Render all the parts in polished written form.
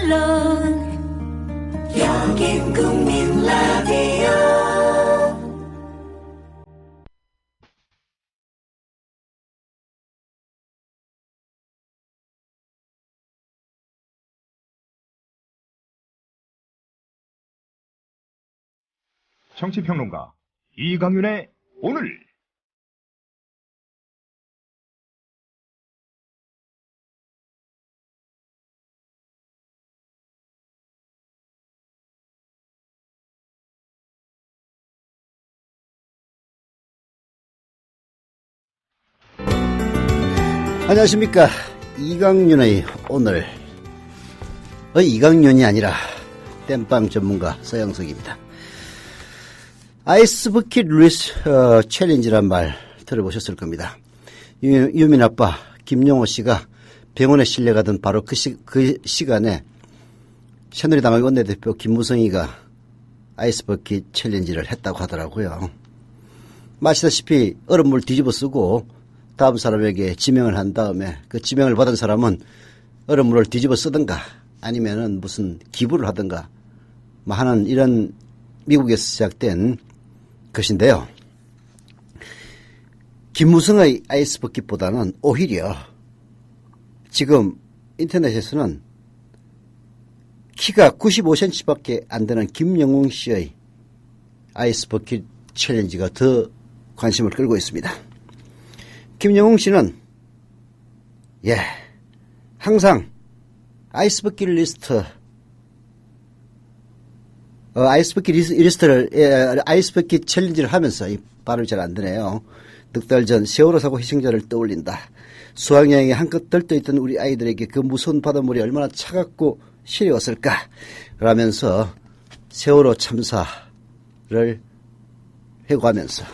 물론 여긴 국민 라디오. 정치평론가 이강윤의 오늘. 안녕하십니까. 이강윤의 오늘. 이강윤이 아니라 땜빵 전문가 서영석입니다. 아이스 버킷 리스 챌린지란 말 들어보셨을 겁니다. 유민 아빠 김용호 씨가 병원에 실려가던 바로 그 시간에 새누리당의 원내대표 김무성이가 아이스 버킷 챌린지를 했다고 하더라고요. 마시다시피 얼음물 뒤집어 쓰고 다음 사람에게 지명을 한 다음에 그 지명을 받은 사람은 얼음물을 뒤집어 쓰든가 아니면은 무슨 기부를 하든가 하는 이런 미국에서 시작된 것인데요. 김무성의 아이스 버킷보다는 오히려 지금 인터넷에서는 키가 95cm밖에 안 되는 김영웅 씨의 아이스 버킷 챌린지가 더 관심을 끌고 있습니다. 김영웅 씨는 항상 아이스 버킷 리스트 아이스 버킷 챌린지를 하면서 이 발음이 잘 안 되네요. 넉 달 전 세월호 사고 희생자를 떠올린다. 수학여행에 한껏 들떠있던 우리 아이들에게 그 무서운 바닷물이 얼마나 차갑고 시려웠을까. 그러면서 세월호 참사를 회고하면서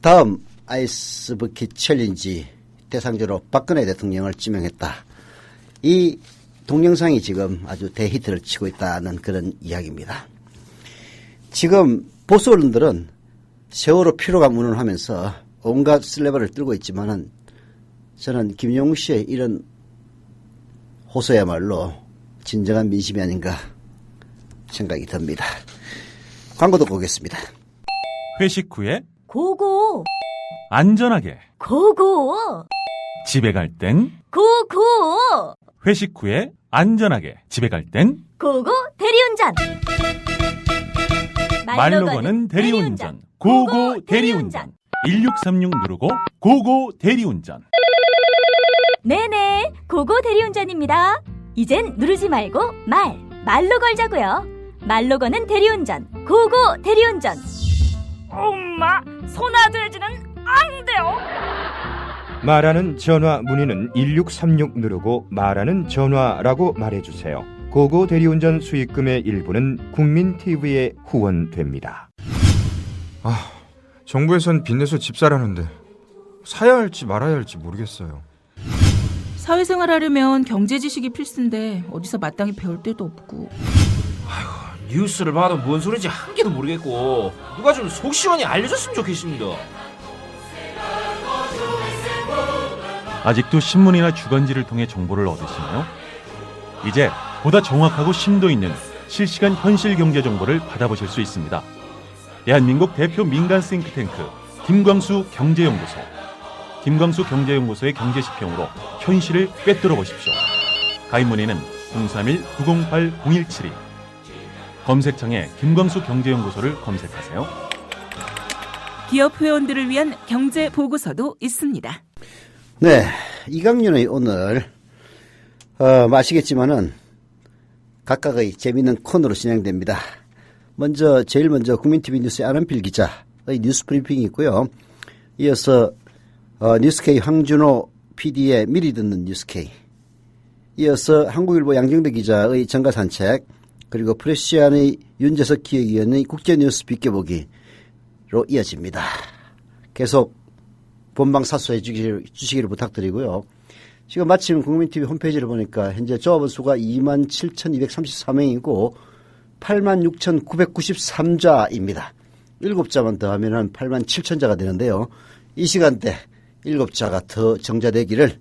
다음 아이스 버킷 챌린지 대상자로 박근혜 대통령을 지명했다. 이 동영상이 지금 아주 대히트를 치고 있다는 그런 이야기입니다. 지금 보수 언론들은 세월호 피로감 운운하면서 온갖 슬래버를 들고 있지만은 저는 김용우 씨의 이런 호소야말로 진정한 민심이 아닌가 생각이 듭니다. 광고 듣고 오겠습니다. 회식 후에 고고 안전하게 고고 집에 갈 땐 고고 회식 후에 안전하게 집에 갈 땐 고고 대리운전. 말로 거는 대리운전 고고 대리운전 1636 누르고 고고 대리운전. 네네, 고고 대리운전입니다. 이젠 누르지 말고 말로 걸자고요. 말로 거는 대리운전 고고 대리운전. 엄마, 소나돼지는 안 돼요. 말하는 전화 문의는 1636 누르고 말하는 전화라고 말해주세요. 고고 대리운전 수익금의 일부는 국민TV에 후원됩니다. 정부에선 빚내서 집 사라는데 사야 할지 말아야 할지 모르겠어요. 사회생활 하려면 경제 지식이 필수인데 어디서 마땅히 배울 데도 없고. 뉴스를 봐도 뭔 소리인지 한 개도 모르겠고 누가 좀 속 시원히 알려줬으면 좋겠습니다. 아직도 신문이나 주간지를 통해 정보를 얻으시나요? 이제 보다 정확하고 심도 있는 실시간 현실 경제 정보를 받아보실 수 있습니다. 대한민국 대표 민간 싱크탱크 김광수 경제연구소. 김광수 경제연구소의 경제시평으로 현실을 꿰뚫어 보십시오. 가입 문의는 031-908-0172. 검색창에 김광수 경제연구소를 검색하세요. 기업 회원들을 위한 경제 보고서도 있습니다. 네, 이강윤의 오늘 아시겠지만은 각각의 재미있는 코너로 진행됩니다. 제일 먼저 국민TV 뉴스의 안원필 기자의 뉴스 브리핑이 있고요. 이어서 뉴스K 황준호 PD의 미리 듣는 뉴스K, 이어서 한국일보 양정대 기자의 정가산책, 그리고 프레시안의 윤재석 기획위원의 국제뉴스 비껴보기로 이어집니다. 계속 본방 사수해 주시기를 부탁드리고요. 지금 마침 국민TV 홈페이지를 보니까 현재 조합원 수가 27,233명이고 86,993자입니다. 7자만 더하면 87,000자가 되는데요. 이 시간대 7자가 더 정자되기를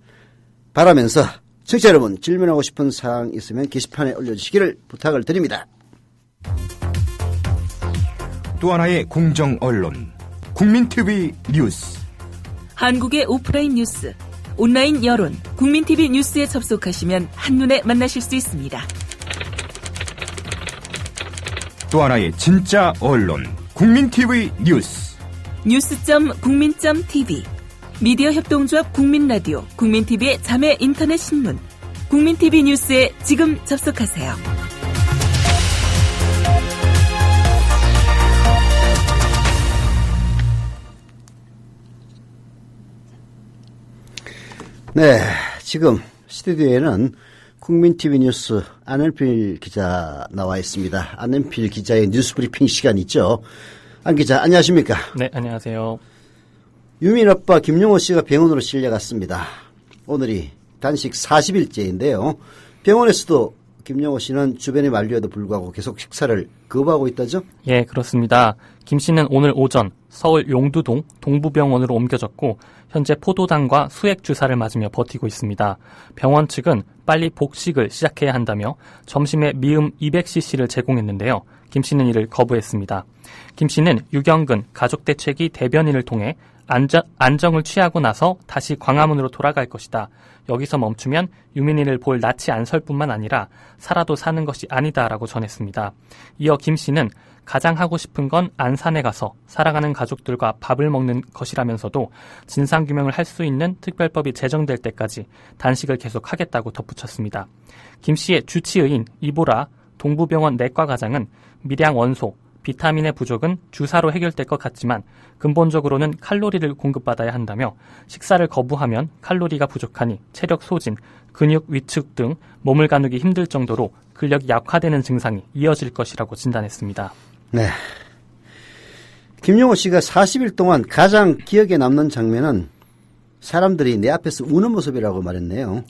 바라면서 청취자 여러분, 질문하고 싶은 사항 있으면 게시판에 올려주시기를 부탁을 드립니다. 또 하나의 공정 언론, 국민TV 뉴스. 한국의 오프라인 뉴스, 온라인 여론, 국민TV 뉴스에 접속하시면 한눈에 만나실 수 있습니다. 또 하나의 진짜 언론, 국민TV 뉴스. 뉴스.국민.tv, 미디어 협동조합 국민라디오, 국민TV의 자매 인터넷 신문, 국민TV 뉴스에 지금 접속하세요. 네, 지금 스튜디오에는 국민TV 뉴스 안현필 기자 나와 있습니다. 안현필 기자의 뉴스브리핑 시간 있죠. 안 기자, 안녕하십니까? 네, 안녕하세요. 유민 아빠 김용호 씨가 병원으로 실려갔습니다. 오늘이 단식 40일째인데요. 병원에서도 김용호 씨는 주변의 만류에도 불구하고 계속 식사를 거부하고 있다죠? 예, 그렇습니다. 김 씨는 오늘 오전 서울 용두동 동부병원으로 옮겨졌고 현재 포도당과 수액 주사를 맞으며 버티고 있습니다. 병원 측은 빨리 복식을 시작해야 한다며 점심에 미음 200cc를 제공했는데요. 김 씨는 이를 거부했습니다. 김 씨는 유경근 가족대책위 대변인을 통해 안정을 취하고 나서 다시 광화문으로 돌아갈 것이다. 여기서 멈추면 유민이를 볼 낯이 안 설 뿐만 아니라 살아도 사는 것이 아니다라고 전했습니다. 이어 김 씨는 가장 하고 싶은 건 안산에 가서 살아가는 가족들과 밥을 먹는 것이라면서도 진상규명을 할 수 있는 특별법이 제정될 때까지 단식을 계속하겠다고 덧붙였습니다. 김 씨의 주치의인 이보라 동부병원 내과과장은 밀양 원소, 비타민의 부족은 주사로 해결될 것 같지만 근본적으로는 칼로리를 공급받아야 한다며 식사를 거부하면 칼로리가 부족하니 체력 소진, 근육 위축 등 몸을 가누기 힘들 정도로 근력이 약화되는 증상이 이어질 것이라고 진단했습니다. 네. 김용호 씨가 40일 동안 가장 기억에 남는 장면은 사람들이 내 앞에서 우는 모습이라고 말했네요.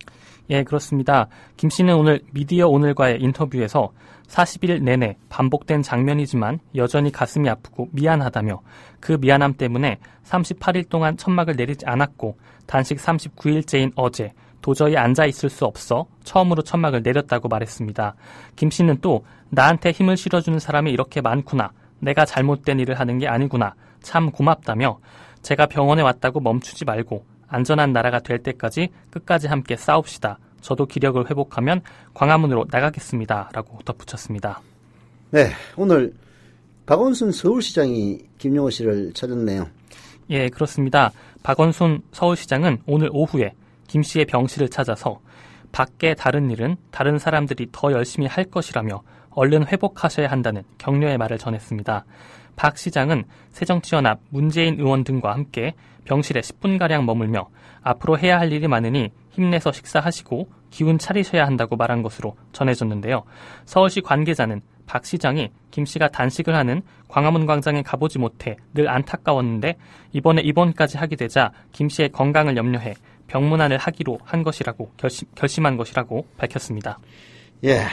예, 그렇습니다. 김 씨는 오늘 미디어 오늘과의 인터뷰에서 40일 내내 반복된 장면이지만 여전히 가슴이 아프고 미안하다며 그 미안함 때문에 38일 동안 천막을 내리지 않았고 단식 39일째인 어제 도저히 앉아있을 수 없어 처음으로 천막을 내렸다고 말했습니다. 김 씨는 또 나한테 힘을 실어주는 사람이 이렇게 많구나. 내가 잘못된 일을 하는 게 아니구나. 참 고맙다며 제가 병원에 왔다고 멈추지 말고 안전한 나라가 될 때까지 끝까지 함께 싸웁시다. 저도 기력을 회복하면 광화문으로 나가겠습니다. 라고 덧붙였습니다. 네, 오늘 박원순 서울시장이 김용호 씨를 찾았네요. 예, 그렇습니다. 박원순 서울시장은 오늘 오후에 김 씨의 병실을 찾아서 밖에 다른 일은 다른 사람들이 더 열심히 할 것이라며 얼른 회복하셔야 한다는 격려의 말을 전했습니다. 박 시장은 새정치연합 문재인 의원 등과 함께 병실에 10분가량 머물며 앞으로 해야 할 일이 많으니 힘내서 식사하시고 기운 차리셔야 한다고 말한 것으로 전해졌는데요. 서울시 관계자는 박 시장이 김 씨가 단식을 하는 광화문 광장에 가보지 못해 늘 안타까웠는데 이번에 입원까지 하게 되자 김 씨의 건강을 염려해 병문안을 하기로 한 것이라고 결심한 것이라고 밝혔습니다. 예,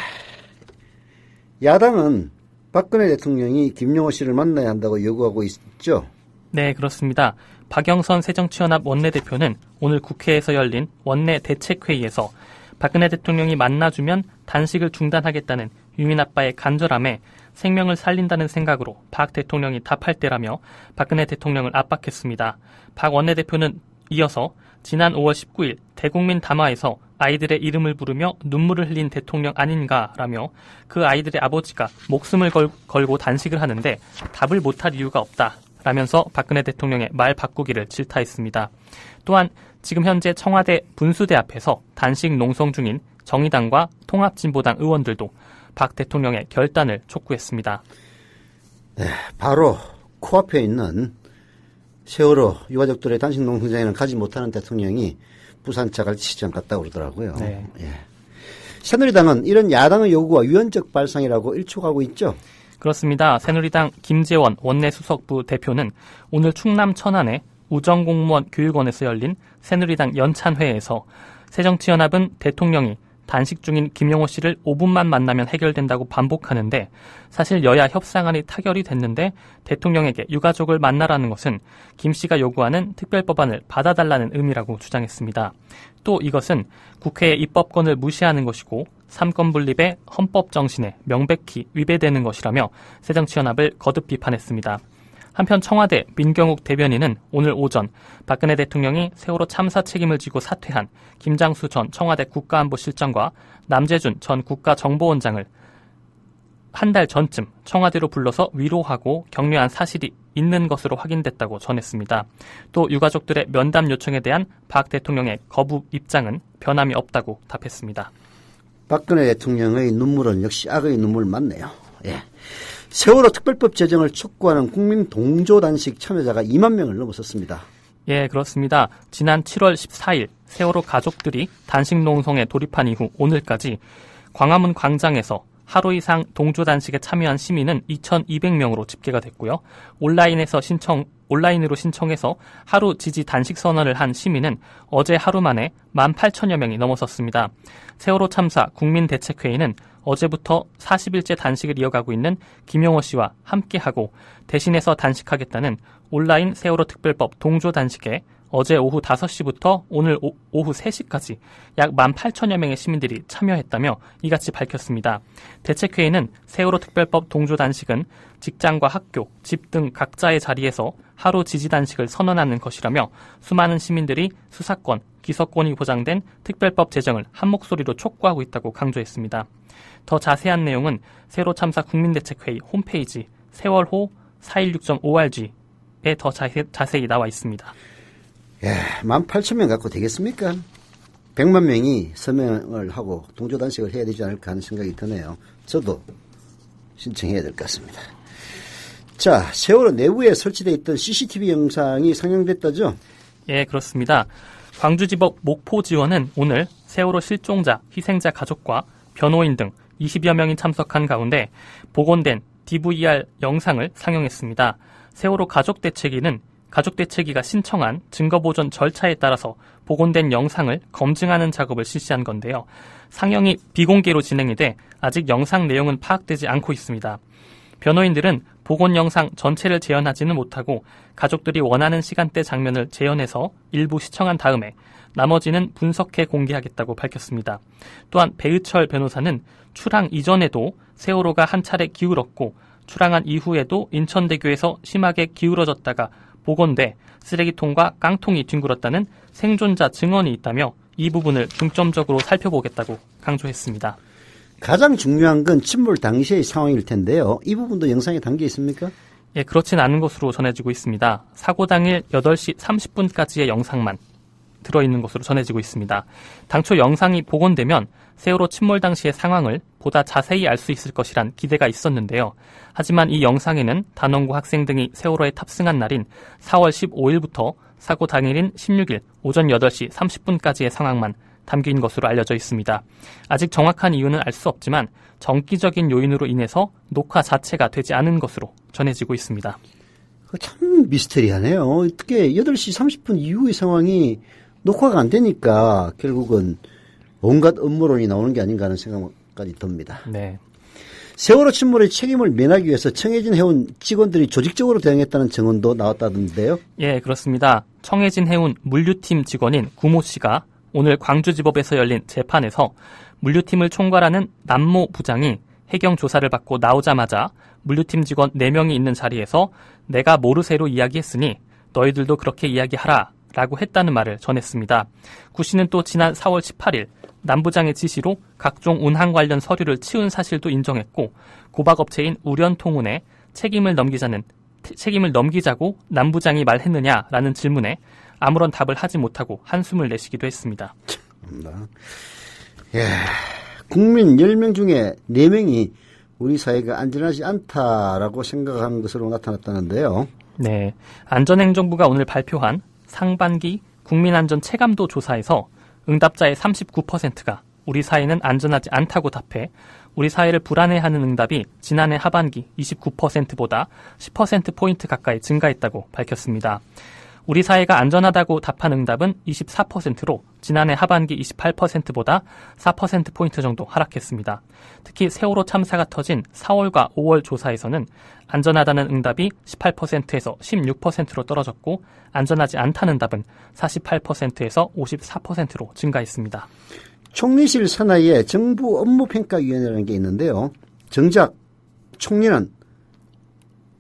야당은 박근혜 대통령이 김용호 씨를 만나야 한다고 요구하고 있죠? 네, 그렇습니다. 박영선 새정치연합 원내대표는 오늘 국회에서 열린 원내 대책회의에서 박근혜 대통령이 만나주면 단식을 중단하겠다는 유민 아빠의 간절함에 생명을 살린다는 생각으로 박 대통령이 답할 때라며 박근혜 대통령을 압박했습니다. 박 원내대표는 이어서 지난 5월 19일 대국민 담화에서 아이들의 이름을 부르며 눈물을 흘린 대통령 아닌가라며 그 아이들의 아버지가 목숨을 걸고 단식을 하는데 답을 못할 이유가 없다. 라면서 박근혜 대통령의 말 바꾸기를 질타했습니다. 또한 지금 현재 청와대 분수대 앞에서 단식 농성 중인 정의당과 통합진보당 의원들도 박 대통령의 결단을 촉구했습니다. 네, 바로 코앞에 있는 세월호 유가족들의 단식 농성장에는 가지 못하는 대통령이 부산 자갈치시장 갔다고 그러더라고요. 네. 예. 새누리당은 이런 야당의 요구와 유연적 발상이라고 일축하고 있죠? 그렇습니다. 새누리당 김재원 원내수석부 대표는 오늘 충남 천안의 우정공무원 교육원에서 열린 새누리당 연찬회에서 새정치연합은 대통령이 단식 중인 김용호 씨를 5분만 만나면 해결된다고 반복하는데 사실 여야 협상안이 타결이 됐는데 대통령에게 유가족을 만나라는 것은 김 씨가 요구하는 특별법안을 받아달라는 의미라고 주장했습니다. 또 이것은 국회의 입법권을 무시하는 것이고 삼권 분립의 헌법 정신에 명백히 위배되는 것이라며 새정치연합을 거듭 비판했습니다. 한편 청와대 민경욱 대변인은 오늘 오전 박근혜 대통령이 세월호 참사 책임을 지고 사퇴한 김장수 전 청와대 국가안보실장과 남재준 전 국가정보원장을 한 달 전쯤 청와대로 불러서 위로하고 격려한 사실이 있는 것으로 확인됐다고 전했습니다. 또 유가족들의 면담 요청에 대한 박 대통령의 거부 입장은 변함이 없다고 답했습니다. 박근혜 대통령의 눈물은 역시 악의 눈물 맞네요. 예. 세월호 특별법 제정을 촉구하는 국민 동조 단식 참여자가 2만 명을 넘어섰습니다. 예, 그렇습니다. 지난 7월 14일 세월호 가족들이 단식 농성에 돌입한 이후 오늘까지 광화문 광장에서 하루 이상 동조 단식에 참여한 시민은 2,200명으로 집계가 됐고요. 온라인으로 신청해서 하루 지지 단식 선언을 한 시민은 어제 하루 만에 18,000여 명이 넘어섰습니다. 세월호 참사 국민대책회의는 어제부터 40일째 단식을 이어가고 있는 김용호 씨와 함께하고 대신해서 단식하겠다는 온라인 세월호 특별법 동조 단식에 어제 오후 5시부터 오늘 오후 3시까지 약 18,000여 명의 시민들이 참여했다며 이같이 밝혔습니다. 대책회의는 세월호 특별법 동조 단식은 직장과 학교, 집 등 각자의 자리에서 하루 지지 단식을 선언하는 것이라며 수많은 시민들이 수사권, 기소권이 보장된 특별법 제정을 한 목소리로 촉구하고 있다고 강조했습니다. 더 자세한 내용은 세월호 참사 국민대책회의 홈페이지 세월호 416.org에 더 자세히 나와 있습니다. 예, 18,000명 갖고 되겠습니까? 100만 명이 서명을 하고 동조단식을 해야 되지 않을까 하는 생각이 드네요. 저도 신청해야 될 것 같습니다. 자, 세월호 내부에 설치되어 있던 CCTV 영상이 상영됐다죠? 예, 그렇습니다. 광주지법 목포지원은 오늘 세월호 실종자, 희생자 가족과 변호인 등 20여 명이 참석한 가운데 복원된 DVR 영상을 상영했습니다. 세월호 가족대책위가 신청한 증거보존 절차에 따라서 복원된 영상을 검증하는 작업을 실시한 건데요. 상영이 비공개로 진행이 돼 아직 영상 내용은 파악되지 않고 있습니다. 변호인들은 복원 영상 전체를 재현하지는 못하고 가족들이 원하는 시간대 장면을 재현해서 일부 시청한 다음에 나머지는 분석해 공개하겠다고 밝혔습니다. 또한 배의철 변호사는 출항 이전에도 세월호가 한 차례 기울었고 출항한 이후에도 인천대교에서 심하게 기울어졌다가 복원돼 쓰레기통과 깡통이 뒹굴었다는 생존자 증언이 있다며 이 부분을 중점적으로 살펴보겠다고 강조했습니다. 가장 중요한 건 침몰 당시의 상황일 텐데요. 이 부분도 영상에 담겨 있습니까? 예, 그렇진 않은 것으로 전해지고 있습니다. 사고 당일 8시 30분까지의 영상만 들어있는 것으로 전해지고 있습니다. 당초 영상이 복원되면 세월호 침몰 당시의 상황을 보다 자세히 알 수 있을 것이란 기대가 있었는데요. 하지만 이 영상에는 단원고 학생 등이 세월호에 탑승한 날인 4월 15일부터 사고 당일인 16일 오전 8시 30분까지의 상황만 담긴 것으로 알려져 있습니다. 아직 정확한 이유는 알 수 없지만 정기적인 요인으로 인해서 녹화 자체가 되지 않은 것으로 전해지고 있습니다. 참 미스터리하네요. 어떻게 8시 30분 이후의 상황이 녹화가 안 되니까 결국은 온갖 음모론이 나오는 게 아닌가 하는 생각까지 듭니다. 네. 세월호 침몰의 책임을 면하기 위해서 청해진 해운 직원들이 조직적으로 대응했다는 증언도 나왔다던데요? 예, 그렇습니다. 청해진 해운 물류팀 직원인 구모 씨가 오늘 광주지법에서 열린 재판에서 물류팀을 총괄하는 남모 부장이 해경 조사를 받고 나오자마자 물류팀 직원 4명이 있는 자리에서 내가 모르쇠로 이야기했으니 너희들도 그렇게 이야기하라 라고 했다는 말을 전했습니다. 구 씨는 또 지난 4월 18일 남부장의 지시로 각종 운항 관련 서류를 치운 사실도 인정했고 고박업체인 우련통운에 책임을 넘기자고 남부장이 말했느냐라는 질문에 아무런 답을 하지 못하고 한숨을 내쉬기도 했습니다. 예, 국민 10명 중에 4명이 우리 사회가 안전하지 않다라고 생각하는 것으로 나타났다는데요. 네, 안전행정부가 오늘 발표한 상반기 국민안전 체감도 조사에서 응답자의 39%가 우리 사회는 안전하지 않다고 답해 우리 사회를 불안해하는 응답이 지난해 하반기 29%보다 10%포인트 가까이 증가했다고 밝혔습니다. 우리 사회가 안전하다고 답한 응답은 24%로 지난해 하반기 28%보다 4%포인트 정도 하락했습니다. 특히 세월호 참사가 터진 4월과 5월 조사에서는 안전하다는 응답이 18%에서 16%로 떨어졌고 안전하지 않다는 답은 48%에서 54%로 증가했습니다. 총리실 산하에 정부 업무평가위원회라는 게 있는데요. 정작 총리는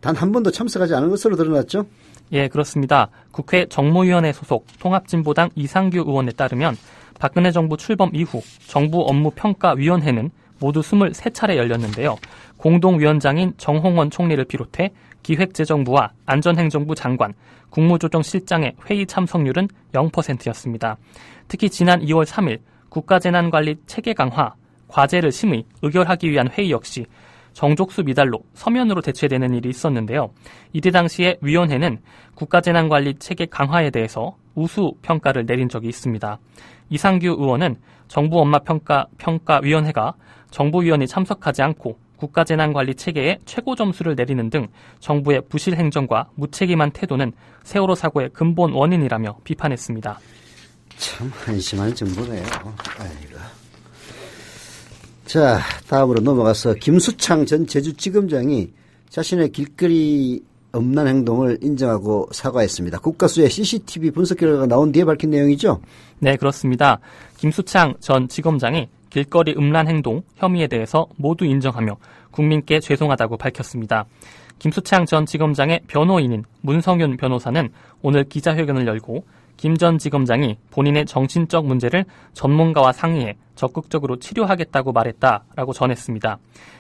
단 한 번도 참석하지 않은 것으로 드러났죠? 예, 그렇습니다. 국회 정무위원회 소속 통합진보당 이상규 의원에 따르면 박근혜 정부 출범 이후 정부 업무평가위원회는 모두 23차례 열렸는데요. 공동위원장인 정홍원 총리를 비롯해 기획재정부와 안전행정부 장관, 국무조정실장의 회의 참석률은 0%였습니다. 특히 지난 2월 3일 국가재난관리 체계 강화, 과제를 심의, 의결하기 위한 회의 역시 정족수 미달로 서면으로 대체되는 일이 있었는데요. 이때 당시에 위원회는 국가재난관리 체계 강화에 대해서 우수 평가를 내린 적이 있습니다. 이상규 의원은 정부 업무평가위원회가 정부위원이 참석하지 않고 국가재난관리 체계에 최고 점수를 내리는 등 정부의 부실 행정과 무책임한 태도는 세월호 사고의 근본 원인이라며 비판했습니다. 참 한심한 정부네요. 아이고. 자, 다음으로 넘어가서 김수창 전 제주지검장이 자신의 길거리 음란 행동을 인정하고 사과했습니다. 국가수의 CCTV 분석 결과가 나온 뒤에 밝힌 내용이죠? 네, 그렇습니다. 김수창 전 지검장이 길거리 음란 행동 혐의에 대해서 모두 인정하며 국민께 죄송하다고 밝혔습니다. 김수창 전 지검장의 변호인인 문성윤 변호사는 오늘 기자회견을 열고 김 전 지검장이 본인의 정신적 문제를 전문가와 상의해 적극적으로 치료하겠다고 말했다라고 전했습니다.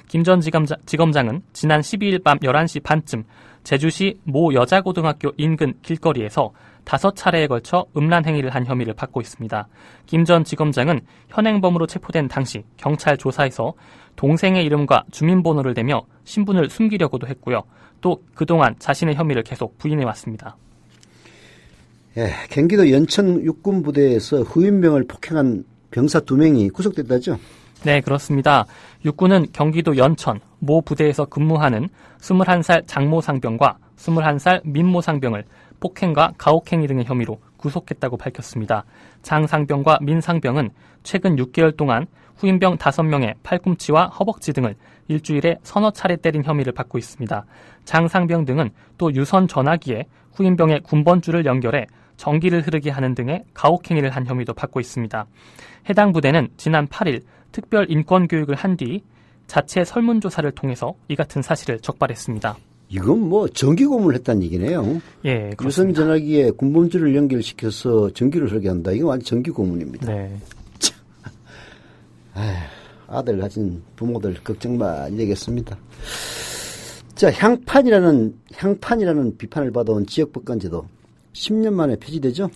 김 전 지검장은 지난 12일 밤 11시 반쯤 제주시 모 여자고등학교 인근 길거리에서 5차례에 걸쳐 음란 행위를 한 혐의를 받고 있습니다. 김 전 지검장은 현행범으로 체포된 당시 경찰 조사에서 동생의 이름과 주민번호를 대며 신분을 숨기려고도 했고요. 또 그동안 자신의 혐의를 계속 부인해왔습니다. 예, 경기도 연천 육군부대에서 후임병을 폭행한 병사 2명이 구속됐다죠? 네, 그렇습니다. 육군은 경기도 연천 모 부대에서 근무하는 21살 장모상병과 21살 민모상병을 폭행과 가혹행위 등의 혐의로 구속했다고 밝혔습니다. 장상병과 민상병은 최근 6개월 동안 후임병 5명의 팔꿈치와 허벅지 등을 일주일에 서너 차례 때린 혐의를 받고 있습니다. 장상병 등은 또 유선 전화기에 후임병의 군번줄을 연결해 전기를 흐르게 하는 등의 가혹행위를 한 혐의도 받고 있습니다. 해당 부대는 지난 8일 특별 인권교육을 한 뒤 자체 설문조사를 통해서 이 같은 사실을 적발했습니다. 이건 뭐 전기고문을 했다는 얘기네요. 예, 그렇습니다. 유선 전화기에 군번줄을 연결시켜서 전기를 흐르게 한다. 이건 완전 전기고문입니다. 네. 아들 가진 부모들 걱정 많이 되겠습니다. 자, 향판이라는 비판을 받아온 지역법관제도 10년 만에 폐지되죠?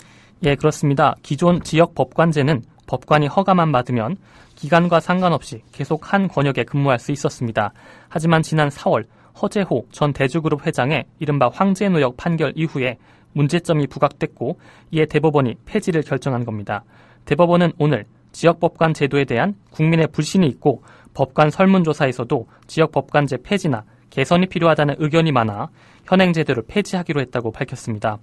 예, 그렇습니다. 기존 지역법관제는 법관이 허가만 받으면 기간과 상관없이 계속 한 권역에 근무할 수 있었습니다. 하지만 지난 4월 허재호 전 대주그룹 회장의 이른바 황제노역 판결 이후에 문제점이 부각됐고 이에 대법원이 폐지를 결정한 겁니다. 대법원은 오늘 지역법관 제도에 대한 국민의 불신이 있고 법관 설문조사에서도 지역법관제 폐지나 개선이 필요하다는 의견이 많아 현행 제도를 폐지하기로 했다고 밝혔습니다.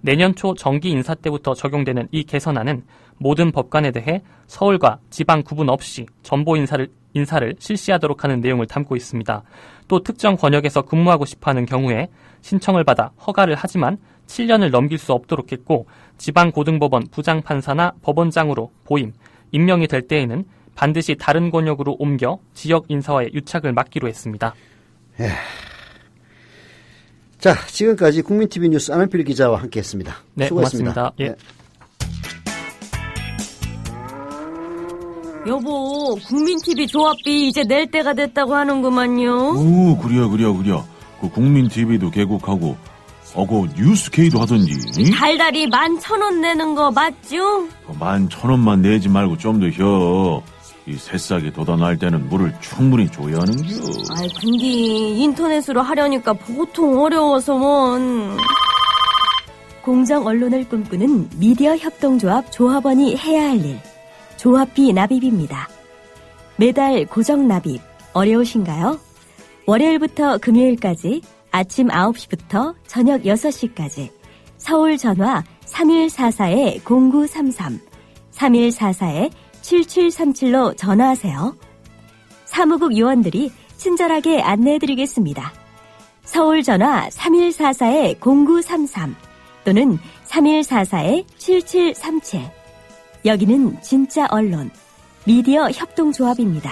내년 초 정기 인사 때부터 적용되는 이 개선안은 모든 법관에 대해 서울과 지방 구분 없이 전보 인사를 실시하도록 하는 내용을 담고 있습니다. 또 특정 권역에서 근무하고 싶어하는 경우에 신청을 받아 허가를 하지만 7년을 넘길 수 없도록 했고 지방고등법원 부장판사나 법원장으로 보임, 임명이 될 때에는 반드시 다른 권역으로 옮겨 지역 인사와의 유착을 막기로 했습니다. 예. 자, 지금까지 국민TV 뉴스 안한필 기자와 함께했습니다. 네, 수고했습니다. 고맙습니다. 예. 네. 여보, 국민TV 조합비 이제 낼 때가 됐다고 하는구만요. 오, 그래요. 그 국민TV도 개국하고, 그 뉴스케이도 하던지. 달달이 11,000원 내는 거 맞죠? 11,000원만 내지 말고 좀 더 혀. 이 새싹이 돋아날 때는 물을 충분히 줘야 하는겨. 아이, 근데 인터넷으로 하려니까 보통 어려워서 뭔. 공정 언론을 꿈꾸는 미디어 협동조합 조합원이 해야 할 일. 조합비 납입입니다. 매달 고정 납입 어려우신가요? 월요일부터 금요일까지 아침 9시부터 저녁 6시까지 서울 전화 3144-0933, 3144-7737로 전화하세요. 사무국 요원들이 친절하게 안내해드리겠습니다. 서울 전화 3144-0933 또는 3144-7737. 여기는 진짜 언론, 미디어 협동조합입니다.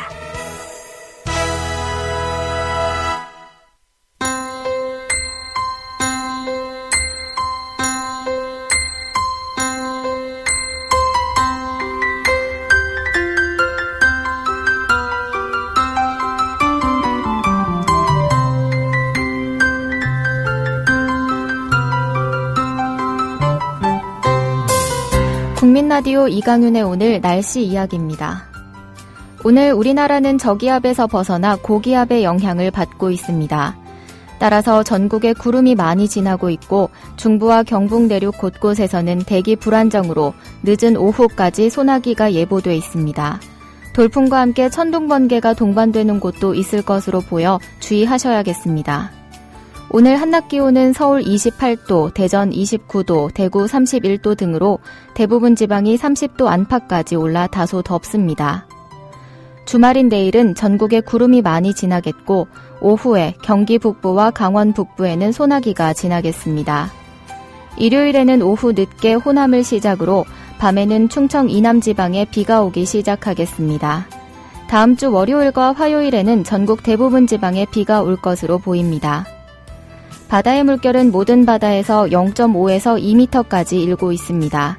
국민라디오 이강윤의 오늘 날씨 이야기입니다. 오늘 우리나라는 저기압에서 벗어나 고기압의 영향을 받고 있습니다. 따라서 전국에 구름이 많이 지나고 있고 중부와 경북 내륙 곳곳에서는 대기 불안정으로 늦은 오후까지 소나기가 예보돼 있습니다. 돌풍과 함께 천둥, 번개가 동반되는 곳도 있을 것으로 보여 주의하셔야겠습니다. 오늘 한낮 기온은 서울 28도, 대전 29도, 대구 31도 등으로 대부분 지방이 30도 안팎까지 올라 다소 덥습니다. 주말인 내일은 전국에 구름이 많이 지나겠고 오후에 경기 북부와 강원 북부에는 소나기가 지나겠습니다. 일요일에는 오후 늦게 호남을 시작으로 밤에는 충청 이남 지방에 비가 오기 시작하겠습니다. 다음 주 월요일과 화요일에는 전국 대부분 지방에 비가 올 것으로 보입니다. 바다의 물결은 모든 바다에서 0.5에서 2m까지 일고 있습니다.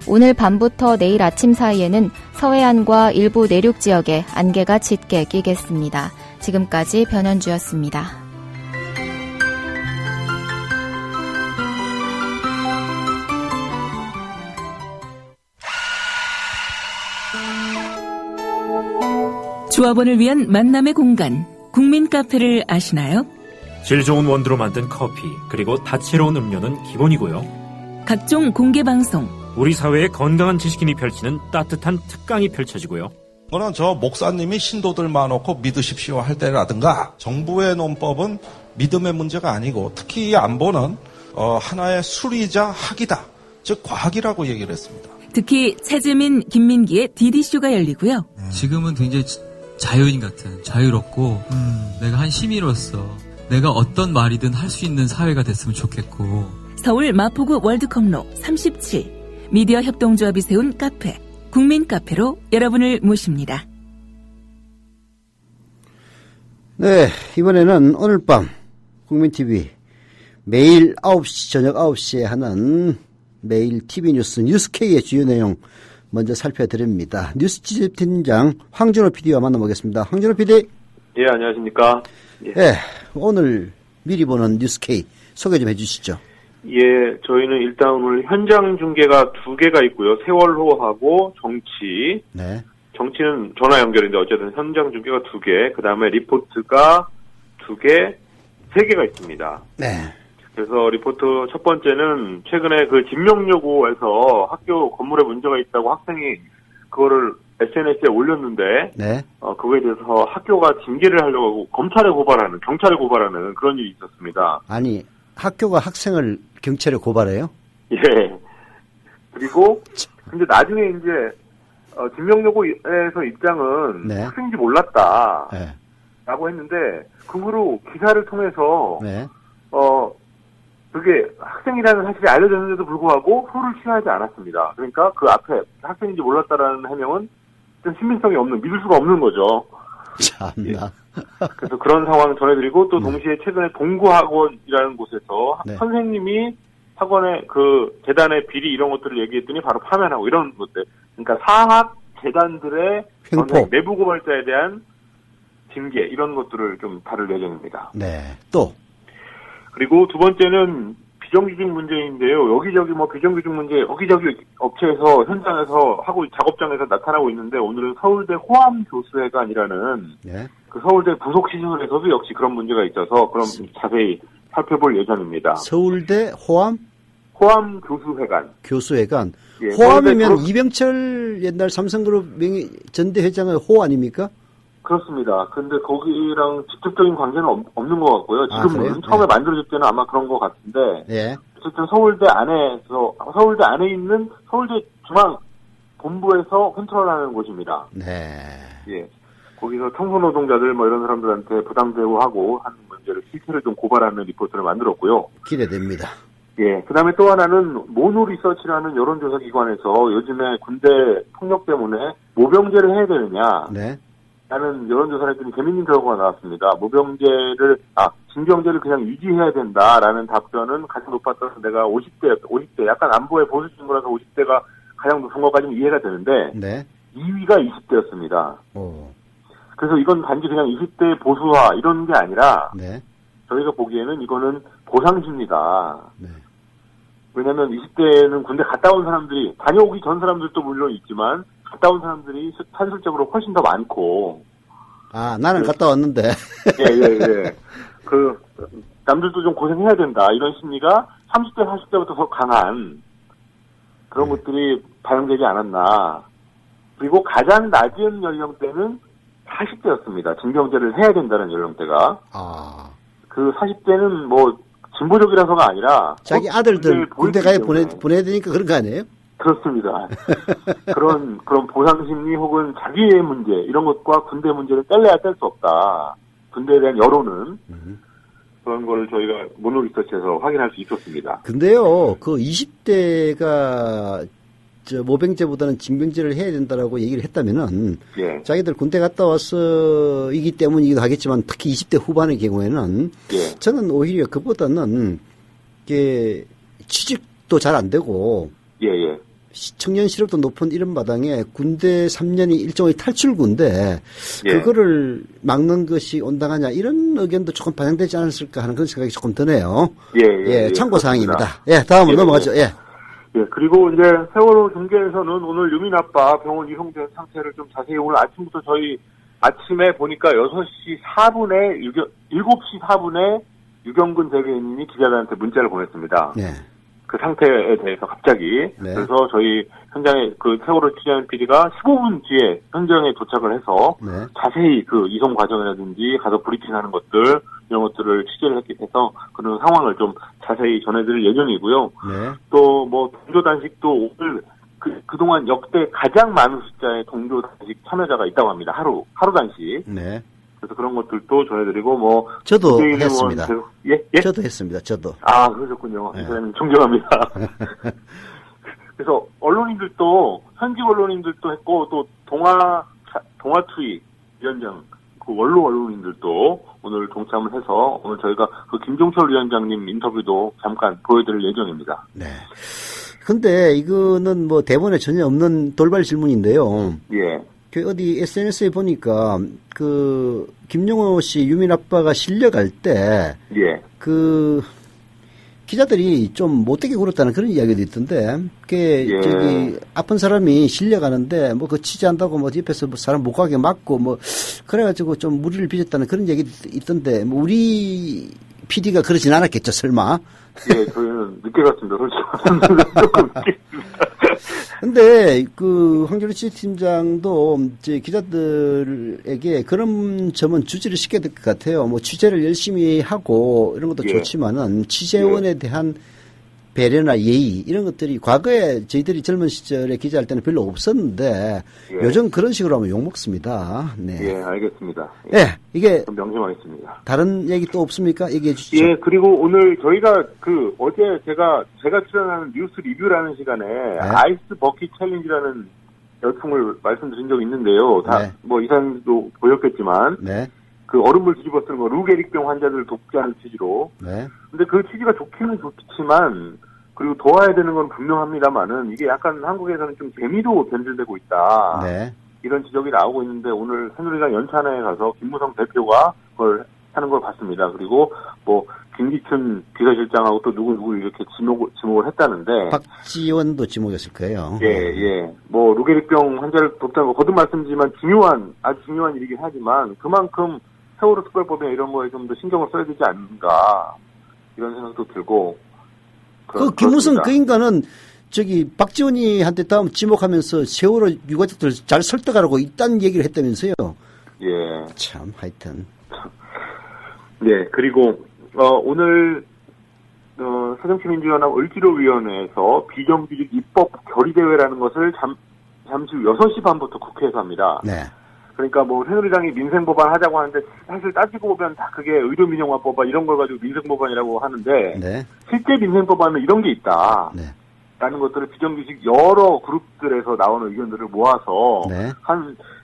오늘 밤부터 내일 아침 사이에는 서해안과 일부 내륙 지역에 안개가 짙게 끼겠습니다. 지금까지 변현주였습니다. 조합원을 위한 만남의 공간, 국민 카페를 아시나요? 질 좋은 원두로 만든 커피, 그리고 다채로운 음료는 기본이고요. 각종 공개 방송, 우리 사회의 건강한 지식인이 펼치는 따뜻한 특강이 펼쳐지고요. 그거는 저 목사님이 신도들 많고 믿으십시오 할 때라든가 정부의 논법은 믿음의 문제가 아니고 특히 이 안보는 하나의 수리자 학이다. 즉 과학이라고 얘기를 했습니다. 특히 최재민, 김민기의 DD쇼가 열리고요. 지금은 굉장히 자유인 같은, 자유롭고 내가 한 시민으로서 내가 어떤 말이든 할 수 있는 사회가 됐으면 좋겠고. 서울 마포구 월드컵로 37 미디어 협동조합이 세운 카페 국민 카페로 여러분을 모십니다. 네, 이번에는 오늘 밤 국민TV 매일 9시, 저녁 9시에 하는 매일 TV 뉴스 뉴스K의 주요 내용 먼저 살펴드립니다. 뉴스 취재팀장 황준호 PD와 만나보겠습니다. 황준호 PD. 예, 안녕하십니까. 예. 오늘 미리 보는 뉴스K 소개 좀 해주시죠. 예, 저희는 일단 오늘 현장 중계가 2개가 있고요. 세월호하고 정치. 네. 정치는 전화 연결인데 어쨌든 현장 중계가 2개, 그 다음에 리포트가 2개, 3개가 있습니다. 네. 그래서 리포트 첫 번째는 최근에 그 진명여고에서 학교 건물에 문제가 있다고 학생이 그거를 SNS에 올렸는데, 네. 그거에 대해서 학교가 징계를 하려고 하고 경찰에 고발하는 그런 일이 있었습니다. 아니, 학교가 학생을 경찰에 고발해요? 예. 그리고, 근데 나중에 이제, 진명여고에서 입장은 네. 학생인지 몰랐다. 네. 라고 했는데, 그 후로 기사를 통해서, 네. 그게 학생이라는 사실이 알려졌는데도 불구하고 소를 취하지 않았습니다. 그러니까 그 앞에 학생인지 몰랐다라는 해명은 좀 신빙성이 없는, 믿을 수가 없는 거죠. 참나. 예. 그래서 그런 상황 전해드리고 또 동시에 최근에 동구학원이라는 곳에서 네. 선생님이 학원의 그 재단의 비리 이런 것들을 얘기했더니 바로 파면하고 이런 것들. 그러니까 사학 재단들의 내부 고발자에 대한 징계 이런 것들을 좀 다룰 예정입니다. 네. 또. 그리고 두 번째는 비정규직 문제인데요. 여기저기 비정규직 문제 여기저기 업체에서 현장에서 하고 작업장에서 나타나고 있는데 오늘은 서울대 호암교수회관이라는 네. 그 서울대 부속 시설에서도 역시 그런 문제가 있어서 그럼 자세히 살펴볼 예정입니다. 서울대 호암교수회관. 교수회관. 예, 호암이면 이병철 옛날 삼성그룹 전대 회장의 호 아닙니까? 그렇습니다. 근데 거기랑 직접적인 관계는 없는 것 같고요. 지금은 그래요? 처음에 네. 만들어질 때는 아마 그런 것 같은데 예. 어쨌든 서울대 안에 있는 서울대 중앙 본부에서 컨트롤하는 곳입니다. 네. 예. 거기서 청소노동자들 뭐 이런 사람들한테 부당 대우하고 하는 문제를 실체를 좀 고발하는 리포트를 만들었고요. 기대됩니다. 예. 그 다음에 또 하나는 모노 리서치라는 여론조사 기관에서 요즘에 군대 폭력 때문에 모병제를 해야 되느냐. 네. 라는 여론조사를 했더니 재밌는 결과가 나왔습니다. 징병제를 그냥 유지해야 된다라는 답변은 가장 높았던 데가 50대, 약간 안보의 보수 친구라서 50대가 가장 높은 것까지는 이해가 되는데, 네. 2위가 20대였습니다. 오. 그래서 이건 단지 그냥 20대 보수화 이런 게 아니라, 네. 저희가 보기에는 이거는 보상심리다. 네. 왜냐면 20대는 군대 갔다 온 사람들이, 다녀오기 전 사람들도 물론 있지만, 갔다 온 사람들이 산술적으로 훨씬 더 많고. 나는 갔다 왔는데. 예. 남들도 좀 고생해야 된다. 이런 심리가 30대, 40대부터 더 강한 그런 것들이 반영되지 않았나. 그리고 가장 낮은 연령대는 40대였습니다. 징병제를 해야 된다는 연령대가. 그 40대는 뭐, 진보적이라서가 아니라. 자기 아들들 군대가에 보내야 되니까 그런 거 아니에요? 그렇습니다. 그런 보상심리 혹은 자기의 문제, 이런 것과 군대 문제를 뗄래야 뗄 수 없다. 군대에 대한 여론은. 그런 걸 저희가 모노 리서치에서 확인할 수 있었습니다. 근데요, 그 20대가 모병제보다는 징병제를 해야 된다라고 얘기를 했다면은, 예. 자기들 군대 갔다 와서이기 때문이기도 하겠지만, 특히 20대 후반의 경우에는, 예. 저는 오히려 그보다는, 이게, 취직도 잘 안 되고, 예. 청년 실업도 높은 이런 마당에 군대 3년이 일종의 탈출구인데 예. 그거를 막는 것이 온당하냐 이런 의견도 조금 반영되지 않았을까 하는 그런 생각이 조금 드네요. 예. 참고 사항입니다. 예, 다음으로 넘어가죠. 예. 예, 그리고 이제 세월호 중계에서는 오늘 유민 아빠 병원 이송된 상태를 좀 자세히 오늘 아침부터 저희 아침에 보니까 7시 4분에 유경근 대변인이 기자들한테 문자를 보냈습니다. 예. 그 상태에 대해서 갑자기. 네. 그래서 저희 현장에 그 세월호 취재하는 PD가 15분 뒤에 현장에 도착을 해서 네. 자세히 그 이송 과정이라든지 가서 브리핑하는 것들 이런 것들을 취재를 해서 그런 상황을 좀 자세히 전해드릴 예정이고요. 네. 또 뭐 동조 단식도 오늘 그동안 역대 가장 많은 숫자의 동조 단식 참여자가 있다고 합니다. 하루 단식. 네. 그래서 그런 것들도 전해드리고 뭐 저도 했습니다. 예? 저도 했습니다. 저도. 그러셨군요. 네. 이사님 존경합니다. 그래서 언론인들도 현직 언론인들도 했고 또 동아투이 위원장 그 원로 언론인들도 오늘 동참을 해서 오늘 저희가 그 김종철 위원장님 인터뷰도 잠깐 보여드릴 예정입니다. 네. 근데 이거는 뭐 대본에 전혀 없는 돌발 질문인데요. 예. 그 어디 SNS에 보니까 그 김용호 씨 유민 아빠가 실려갈 때 예. 그 기자들이 좀 못되게 굴었다는 그런 이야기도 있던데 그게 예. 저기 아픈 사람이 실려가는데 뭐 그 취재한다고 뭐 옆에서 뭐 사람 못 가게 막고 뭐 그래가지고 좀 무리를 빚었다는 그런 얘기도 있던데 뭐 우리 PD가 그러진 않았겠죠 설마? 예, 저희는 늦게 갔습니다. 솔직히 조금 늦게. 근데 그 황교안 팀장도 이제 기자들에게 그런 점은 주지를 시켜야 될 것 같아요. 뭐 취재를 열심히 하고 이런 것도 예. 좋지만은 취재원에 대한 배려나 예의 이런 것들이 과거에 저희들이 젊은 시절에 기자할 때는 별로 없었는데 요즘 그런 식으로 하면 욕 먹습니다. 네. 예, 알겠습니다. 예, 이게 명심하겠습니다. 다른 얘기 또 없습니까? 얘기해 주시죠. 예, 그리고 오늘 저희가 어제 제가 출연하는 뉴스 리뷰라는 시간에 아이스 버킷 챌린지라는 열풍을 말씀드린 적이 있는데요. 뭐 이사님도 보셨겠지만 그 얼음물 뒤집어 쓰는 거 루게릭병 환자들을 돕자는 취지로. 근데 그 취지가 좋기는 좋지만 그리고 도와야 되는 건 분명합니다만은 이게 약간 한국에서는 좀 재미로 변질되고 있다. 이런 지적이 나오고 있는데 오늘 새누리당 연찬회에 가서 김무성 대표가 그걸 하는 걸 봤습니다. 그리고 뭐 김기춘 비서실장하고 또 누구 이렇게 지목을 했다는데. 박지원도 지목했을 거예요. 예. 뭐 루게릭병 환자를 돕자는 거 거듭 말씀드리지만 아주 중요한 일이긴 하지만 그만큼 세월호 특별법이나 이런 거에 좀 더 신경을 써야 되지 않는가 이런 생각도 들고. 그 김무성 그 인간은 저기 박지원이한테 다음 지목하면서 세월호 유가족들 잘 설득하라고 이딴 얘기를 했다면서요. 예. 참 하여튼. 네, 그리고 오늘 새정치민주연합 을지로위원회에서 비정규직 입법 결의대회라는 것을 잠시 후 6시 반부터 국회에서 합니다. 네. 그러니까 뭐 새누리당이 민생법안 하자고 하는데 사실 따지고 보면 다 그게 의료민영화법안 이런 걸 가지고 민생법안이라고 하는데 네. 실제 민생법안은 이런 게 있다. 네. 라는 것들을 비정규직 여러 그룹들에서 나오는 의견들을 모아서 네.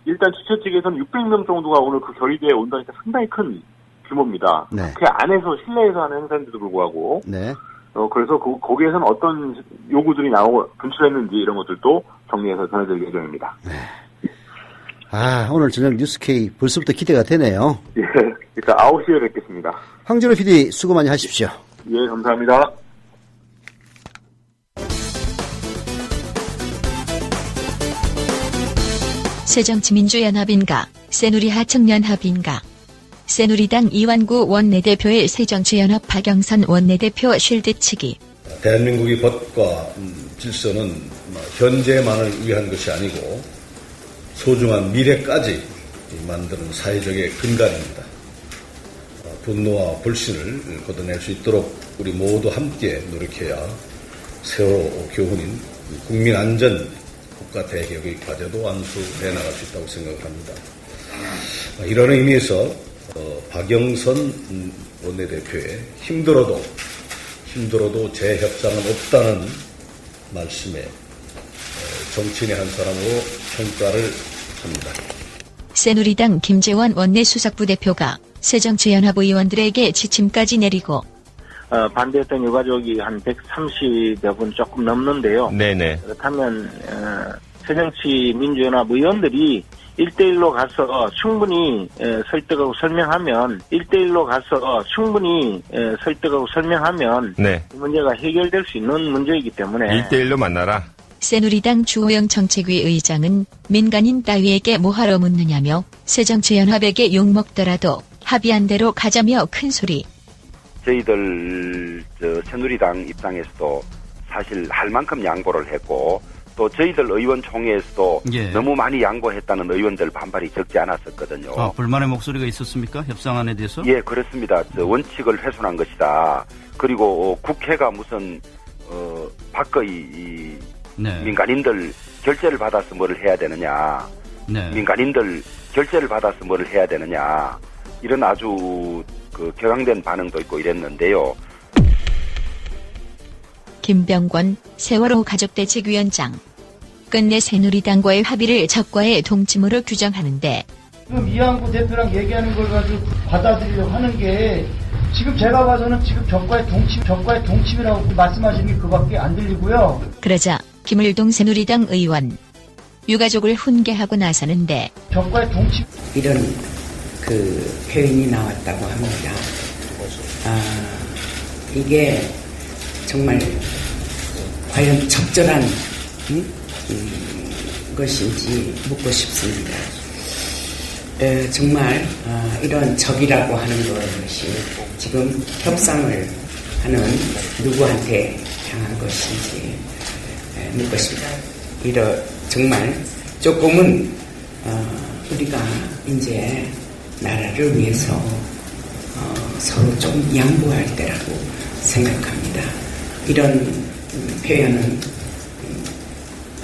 일단 주최 측에서는 600명 정도가 오늘 그 결의대회에 온다니까 상당히 큰 규모입니다. 네. 그 안에서 실내에서 하는 행사인데도 불구하고 네. 그래서 거기에서는 어떤 요구들이 나오고 분출했는지 이런 것들도 정리해서 전해드릴 예정입니다. 네. 오늘 저녁 뉴스K 벌써부터 기대가 되네요. 예, 일단 9시에 뵙겠습니다. 황준호 PD 수고 많이 하십시오. 예, 감사합니다. 새정치민주연합인가, 새누리하청연합인가. 새누리당 이완구 원내대표의 새정치연합 박영선 원내대표 실드치기. 대한민국의 법과 질서는 현재만을 위한 것이 아니고 소중한 미래까지 만드는 사회적의 근간입니다. 분노와 불신을 걷어낼 수 있도록 우리 모두 함께 노력해야 세월호 교훈인 국민 안전, 국가 대개혁의 과제도 완수해 나갈 수 있다고 생각합니다. 이런 의미에서 박영선 원내대표의 힘들어도 재협상은 없다는 말씀에 정치인의 한 사람으로 평가를 합니다. 새누리당 김재원 원내수석부대표가 새정치연합 의원들에게 지침까지 내리고 반대했던 유가족이 한 130여 분 조금 넘는데요. 네네. 그렇다면 새정치민주연합 의원들이 1대1로 가서 충분히 설득하고 설명하면 네. 이 문제가 해결될 수 있는 문제이기 때문에 1대1로 만나라. 새누리당 주호영 정책위 의장은 민간인 따위에게 뭐하러 묻느냐며 새정치연합에게 욕먹더라도 합의한 대로 가자며 큰소리. 저희들 새누리당 입장에서도 사실 할 만큼 양보를 했고 또 저희들 의원총회에서도 예. 너무 많이 양보했다는 의원들 반발이 적지 않았었거든요. 불만의 목소리가 있었습니까? 협상안에 대해서? 예, 그렇습니다. 원칙을 훼손한 것이다. 그리고 국회가 무슨 밖의 네. 민간인들 결재를 받아서 뭐를 해야 되느냐. 네. 민간인들 결재를 받아서 뭐를 해야 되느냐. 이런 아주 격앙된 반응도 있고 이랬는데요. 김병권 세월호 가족대책위원장. 끝내 새누리당과의 합의를 적과의 동침으로 규정하는데 지금 이완구 대표랑 얘기하는 걸 가지고 받아들이려고 하는 게 지금 제가 봐서는 지금 적과의 동침이라고 말씀하시는 게 그밖에 안 들리고요. 그러자 김을동 새누리당 의원 유가족을 훈계하고 나서는데 적과의 동침 이런 표현이 나왔다고 합니다. 이게 정말 과연 적절한 것인지 묻고 싶습니다. 정말 이런 적이라고 하는 것이 지금 협상을 하는 누구한테 향한 것인지 묻고 싶습니다. 정말 조금은 우리가 이제 나라를 위해서 서로 좀 양보할 때라고 생각합니다. 이런 표현은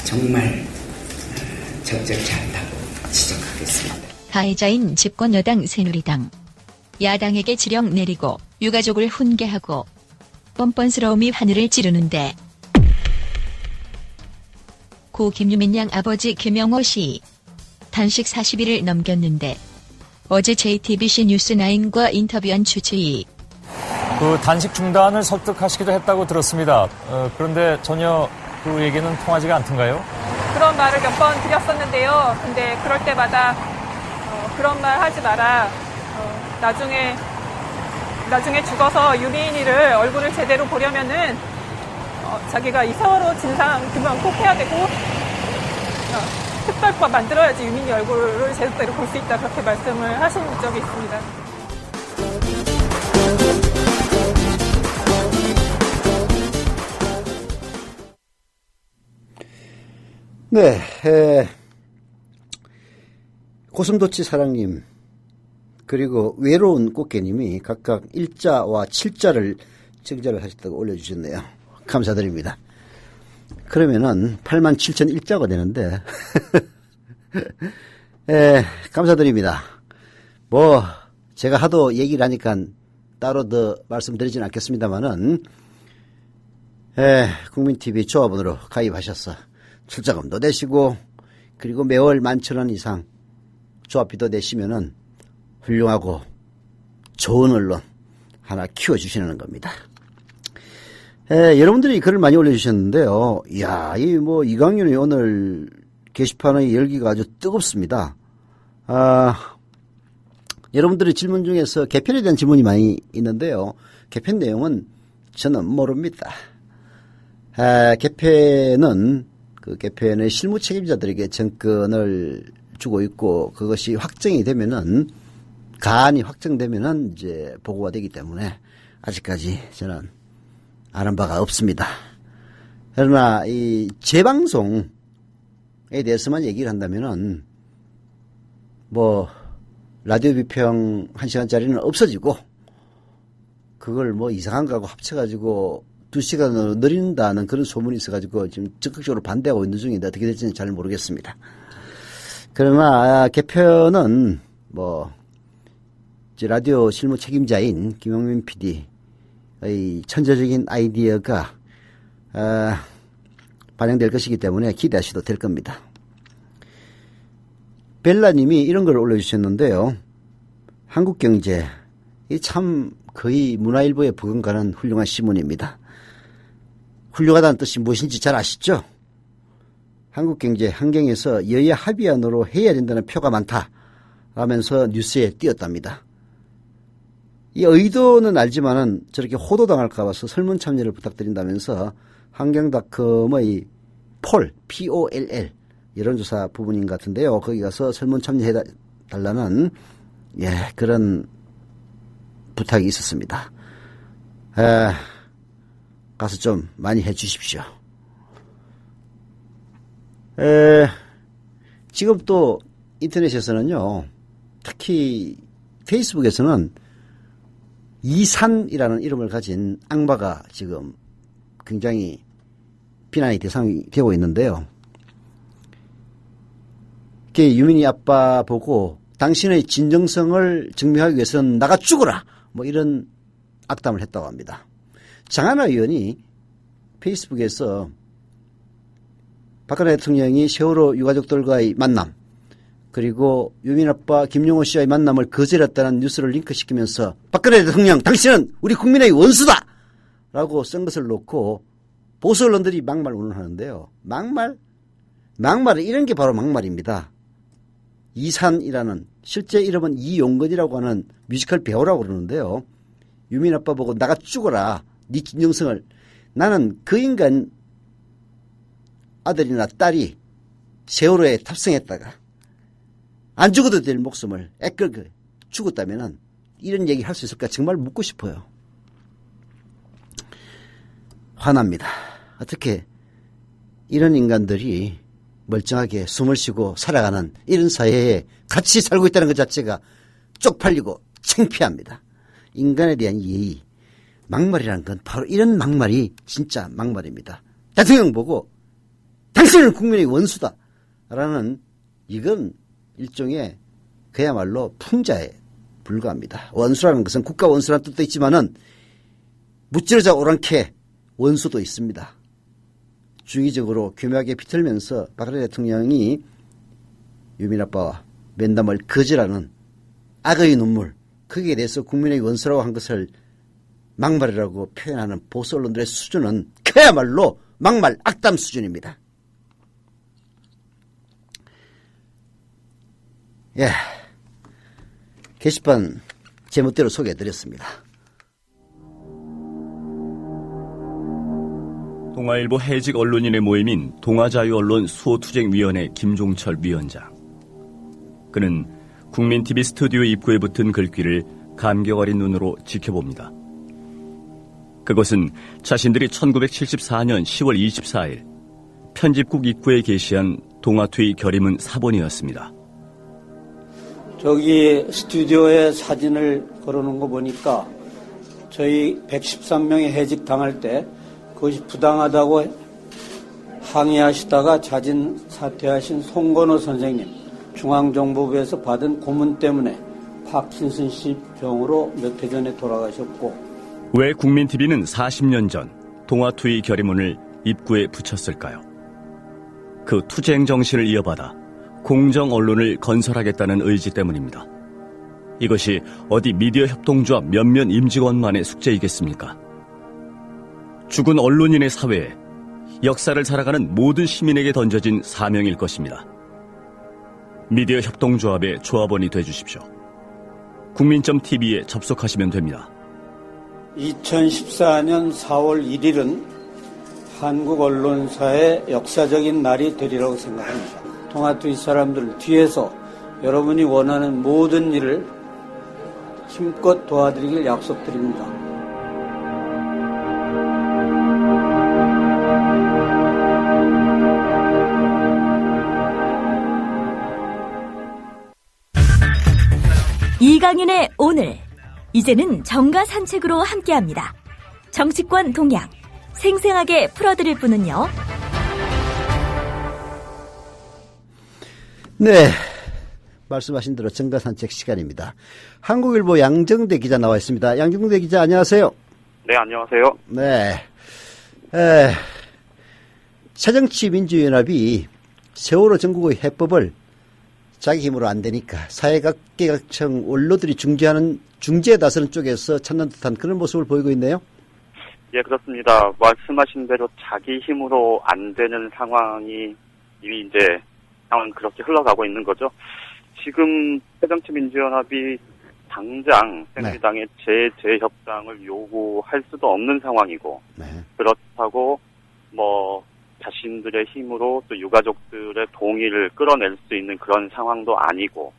정말 적절치 않다고 지적하겠습니다. 가해자인 집권여당 새누리당. 야당에게 지령 내리고 유가족을 훈계하고 뻔뻔스러움이 하늘을 찌르는데 고 김유민 양 아버지 김영호 씨. 단식 40일을 넘겼는데 어제 JTBC 뉴스9과 인터뷰한 주치의. 단식 중단을 설득하시기도 했다고 들었습니다. 그런데 전혀 그 얘기는 통하지가 않던가요? 그런 말을 몇 번 드렸었는데요. 근데 그럴 때마다 그런 말 하지 마라. 나중에 죽어서 유민이를 얼굴을 제대로 보려면은 자기가 이 세월호 진상 규명 꼭 해야 되고 특별법 만들어야지 유민이 얼굴을 제대로 볼 수 있다. 그렇게 말씀을 하신 적이 있습니다. 네, 고슴도치 사랑님 그리고 외로운 꽃게님이 각각 1자와 7자를 정자를 하셨다고 올려주셨네요. 감사드립니다. 그러면은 87,001자가 되는데 감사드립니다. 뭐 제가 하도 얘기를 하니까 따로 더 말씀드리진 않겠습니다만은 국민TV 조합원으로 가입하셔서 출자금도 내시고 그리고 매월 10,000원 이상 조합비도 내시면은 훌륭하고 좋은 언론 하나 키워주시는 겁니다. 여러분들이 글을 많이 올려주셨는데요. 이야, 이강윤이 오늘 게시판의 열기가 아주 뜨겁습니다. 여러분들의 질문 중에서 개편에 대한 질문이 많이 있는데요. 개편 내용은 저는 모릅니다. 개편은 그 개편의 실무 책임자들에게 정권을 주고 있고 그것이 확정이 되면은 가안이 확정되면은 이제 보고가 되기 때문에 아직까지 저는 아는 바가 없습니다. 그러나 이 재방송에 대해서만 얘기를 한다면은 뭐 라디오 비평 1시간짜리는 없어지고 그걸 뭐 이상한 거하고 합쳐가지고 2시간으로 늘린다는 그런 소문이 있어가지고 지금 적극적으로 반대하고 있는 중인데 어떻게 될지는 잘 모르겠습니다. 그러나 개편은 뭐 라디오 실무 책임자인 김용민 PD의 천재적인 아이디어가 반영될 것이기 때문에 기대하셔도 될 겁니다. 벨라님이 이런 걸 올려주셨는데요. 한국경제 이 참 거의 문화일보에 버금가는 훌륭한 신문입니다. 훌륭하다는 뜻이 무엇인지 잘 아시죠? 한국경제 환경에서 여야 합의안으로 해야 된다는 표가 많다 라면서 뉴스에 띄었답니다. 이 의도는 알지만은 저렇게 호도당할까 봐서 설문 참여를 부탁드린다면서 환경닷컴의 POLL 여론조사 부분인 것 같은데요. 거기 가서 설문 참여해달라는 그런 부탁이 있었습니다. 가서 좀 많이 해 주십시오. 지금 또 인터넷에서는요. 특히 페이스북에서는 이산이라는 이름을 가진 악마가 지금 굉장히 비난의 대상이 되고 있는데요. 유민이 아빠 보고 당신의 진정성을 증명하기 위해서는 나가 죽어라 뭐 이런 악담을 했다고 합니다. 장하나 의원이 페이스북에서 박근혜 대통령이 세월호 유가족들과의 만남 그리고 유민 아빠 김용호 씨와의 만남을 거절했다는 뉴스를 링크시키면서 박근혜 대통령 당신은 우리 국민의 원수다 라고 쓴 것을 놓고 보수 언론들이 막말 운운하는데요. 막말은 이런 게 바로 막말입니다. 이산이라는 실제 이름은 이용건이라고 하는 뮤지컬 배우라고 그러는데요. 유민 아빠 보고 나가 죽어라. 네 진정성을. 나는 그 인간 아들이나 딸이 세월호에 탑승했다가 안 죽어도 될 목숨을 애끌게 죽었다면 이런 얘기 할 수 있을까 정말 묻고 싶어요. 화납니다. 어떻게 이런 인간들이 멀쩡하게 숨을 쉬고 살아가는 이런 사회에 같이 살고 있다는 것 자체가 쪽팔리고 창피합니다. 인간에 대한 예의, 막말이라는 건 바로 이런 막말이 진짜 막말입니다. 대통령 보고 당신은 국민의 원수다 라는 이건 일종의 그야말로 풍자에 불과합니다. 원수라는 것은 국가 원수라는 뜻도 있지만은 무찌르자 오랑캐 원수도 있습니다. 주기적으로 교묘하게 비틀면서 박근혜 대통령이 유민 아빠와 면담을 거절하는 악의 눈물, 거기에 대해서 국민의 원수라고 한 것을 막말이라고 표현하는 보수 언론들의 수준은 그야말로 막말 악담 수준입니다. 게시판 제멋대로 소개해드렸습니다. 동아일보 해직 언론인의 모임인 동아자유언론 수호투쟁위원회 김종철 위원장. 그는 국민TV 스튜디오 입구에 붙은 글귀를 감격 어린 눈으로 지켜봅니다. 그것은 자신들이 1974년 10월 24일 편집국 입구에 게시한 동아투의 결의문 사본이었습니다. 저기 스튜디오에 사진을 걸어놓은 거 보니까 저희 113명이 해직 당할 때 그것이 부당하다고 항의하시다가 자진 사퇴하신 송건호 선생님, 중앙정보부에서 받은 고문 때문에 파킨슨씨 병으로 몇 해 전에 돌아가셨고, 왜 국민TV는 40년 전 동아투의 결의문을 입구에 붙였을까요? 그 투쟁 정신을 이어받아 공정 언론을 건설하겠다는 의지 때문입니다. 이것이 어디 미디어 협동조합 몇몇 임직원만의 숙제이겠습니까? 죽은 언론인의 사회에 역사를 살아가는 모든 시민에게 던져진 사명일 것입니다. 미디어 협동조합의 조합원이 되주십시오. 국민.tv에 접속하시면 됩니다. 2014년 4월 1일은 한국 언론사의 역사적인 날이 되리라고 생각합니다. 동아투의 사람들 뒤에서 여러분이 원하는 모든 일을 힘껏 도와드리길 약속드립니다. 이강인의 오늘, 이제는 정가 산책으로 함께합니다. 정치권 동향 생생하게 풀어드릴 분은요. 네, 말씀하신 대로 정가 산책 시간입니다. 한국일보 양정대 기자 나와 있습니다. 양정대 기자, 안녕하세요. 네, 안녕하세요. 네, 새정치민주연합이 세월호 전국의 해법을 자기 힘으로 안 되니까 사회각계각층 원로들이 중재에 나서는 쪽에서 찾는 듯한 그런 모습을 보이고 있네요. 예, 그렇습니다. 말씀하신 대로 자기 힘으로 안 되는 상황이 이미 이제 상황은 그렇게 흘러가고 있는 거죠. 지금 새정치민주연합이 당장 새누리당의 재협상을 요구할 수도 없는 상황이고, 그렇다고 뭐 자신들의 힘으로 또 유가족들의 동의를 끌어낼 수 있는 그런 상황도 아니고,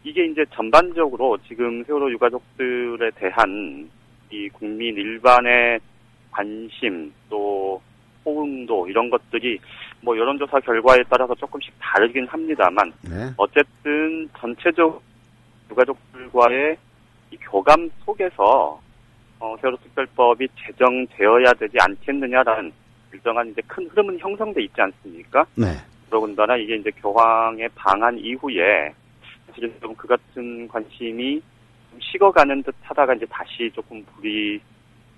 이게 이제 전반적으로 지금 세월호 유가족들에 대한 이 국민 일반의 관심 또 호응도 이런 것들이 뭐 여론조사 결과에 따라서 조금씩 다르긴 합니다만, 어쨌든 전체적 유가족들과의 이 교감 속에서 세월호 특별법이 제정되어야 되지 않겠느냐라는 일정한 이제 큰 흐름은 형성돼 있지 않습니까? 네. 더군다나 이게 이제 교황의 방한 이후에 사실은 좀 그 같은 관심이 좀 식어가는 듯 하다가 이제 다시 조금 불이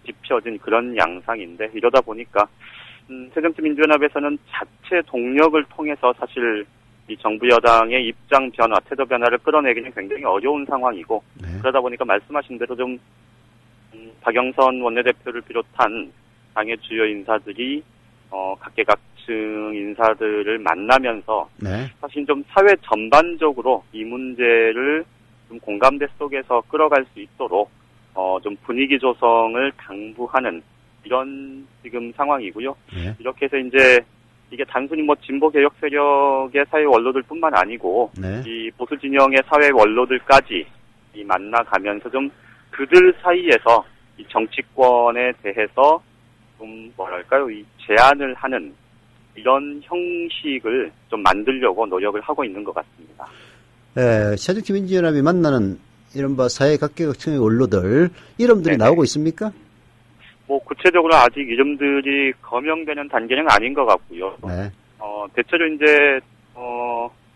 지펴진 그런 양상인데, 이러다 보니까 새정치민주연합에서는 자체 동력을 통해서 사실 이 정부 여당의 입장 변화, 태도 변화를 끌어내기는 굉장히 어려운 상황이고, 그러다 보니까 말씀하신 대로 좀 박영선 원내대표를 비롯한 당의 주요 인사들이 각계각층 인사들을 만나면서 사실 좀 사회 전반적으로 이 문제를 좀 공감대 속에서 끌어갈 수 있도록 좀 분위기 조성을 당부하는 이런 지금 상황이고요. 이렇게 해서 이제 이게 단순히 뭐 진보 개혁 세력의 사회 원로들뿐만 아니고 이 보수 진영의 사회 원로들까지 이 만나가면서 좀 그들 사이에서 이 정치권에 대해서 좀 뭐랄까요, 이 제안을 하는 이런 형식을 좀 만들려고 노력을 하고 있는 것 같습니다. 새정치민주연합이 만나는 이른바 사회각계각층의 원로들 이름들이 나오고 있습니까? 뭐 구체적으로 아직 이름들이 거명되는 단계는 아닌 것 같고요. 대체로 이제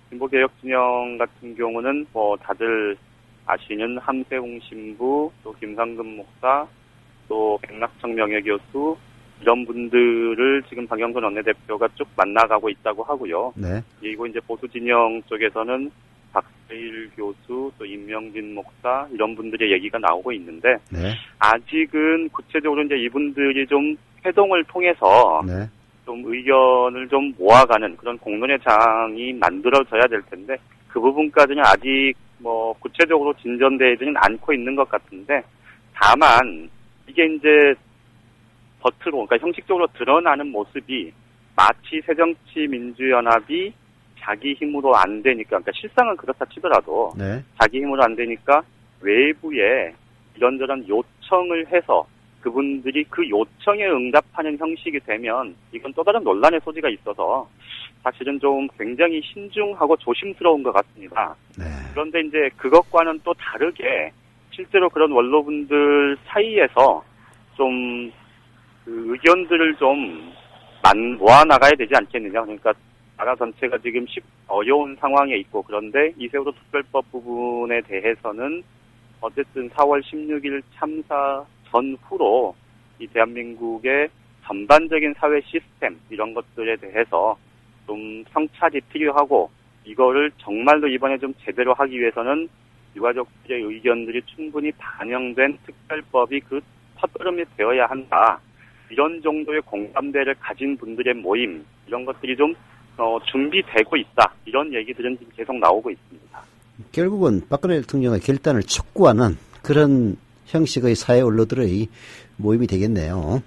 진보개혁 진영 같은 경우는 뭐 다들 아시는 함세웅 신부, 또 김상금 목사, 또 백낙청 명예교수 이런 분들을 지금 박영선 원내대표가 쭉 만나가고 있다고 하고요. 그리고 이제 보수 진영 쪽에서는 박세일 교수, 또 임명진 목사 이런 분들의 얘기가 나오고 있는데 아직은 구체적으로 이제 이분들이 좀 회동을 통해서 좀 의견을 좀 모아가는 그런 공론의 장이 만들어져야 될 텐데 그 부분까지는 아직 뭐 구체적으로 진전되지는 않고 있는 것 같은데, 다만 이게 이제 겉으로 그러니까 형식적으로 드러나는 모습이 마치 새정치민주연합이 자기 힘으로 안 되니까, 그러니까 실상은 그렇다 치더라도 자기 힘으로 안 되니까 외부에 이런저런 요청을 해서 그분들이 그 요청에 응답하는 형식이 되면 이건 또 다른 논란의 소지가 있어서 사실은 좀 굉장히 신중하고 조심스러운 것 같습니다. 그런데 이제 그것과는 또 다르게 실제로 그런 원로분들 사이에서 좀 그 의견들을 좀 모아나가야 되지 않겠느냐. 그러니까 나라 전체가 지금 어려운 상황에 있고, 그런데 이 세월호 특별법 부분에 대해서는 어쨌든 4월 16일 참사 전후로 이 대한민국의 전반적인 사회 시스템 이런 것들에 대해서 좀 성찰이 필요하고, 이거를 정말로 이번에 좀 제대로 하기 위해서는 유가족들의 의견들이 충분히 반영된 특별법이 그 첫걸음이 되어야 한다. 이런 정도의 공감대를 가진 분들의 모임, 이런 것들이 좀 준비되고 있다. 이런 얘기들은 지금 계속 나오고 있습니다. 결국은 박근혜 대통령의 결단을 촉구하는 그런 형식의 사회 언론들의 모임이 되겠네요.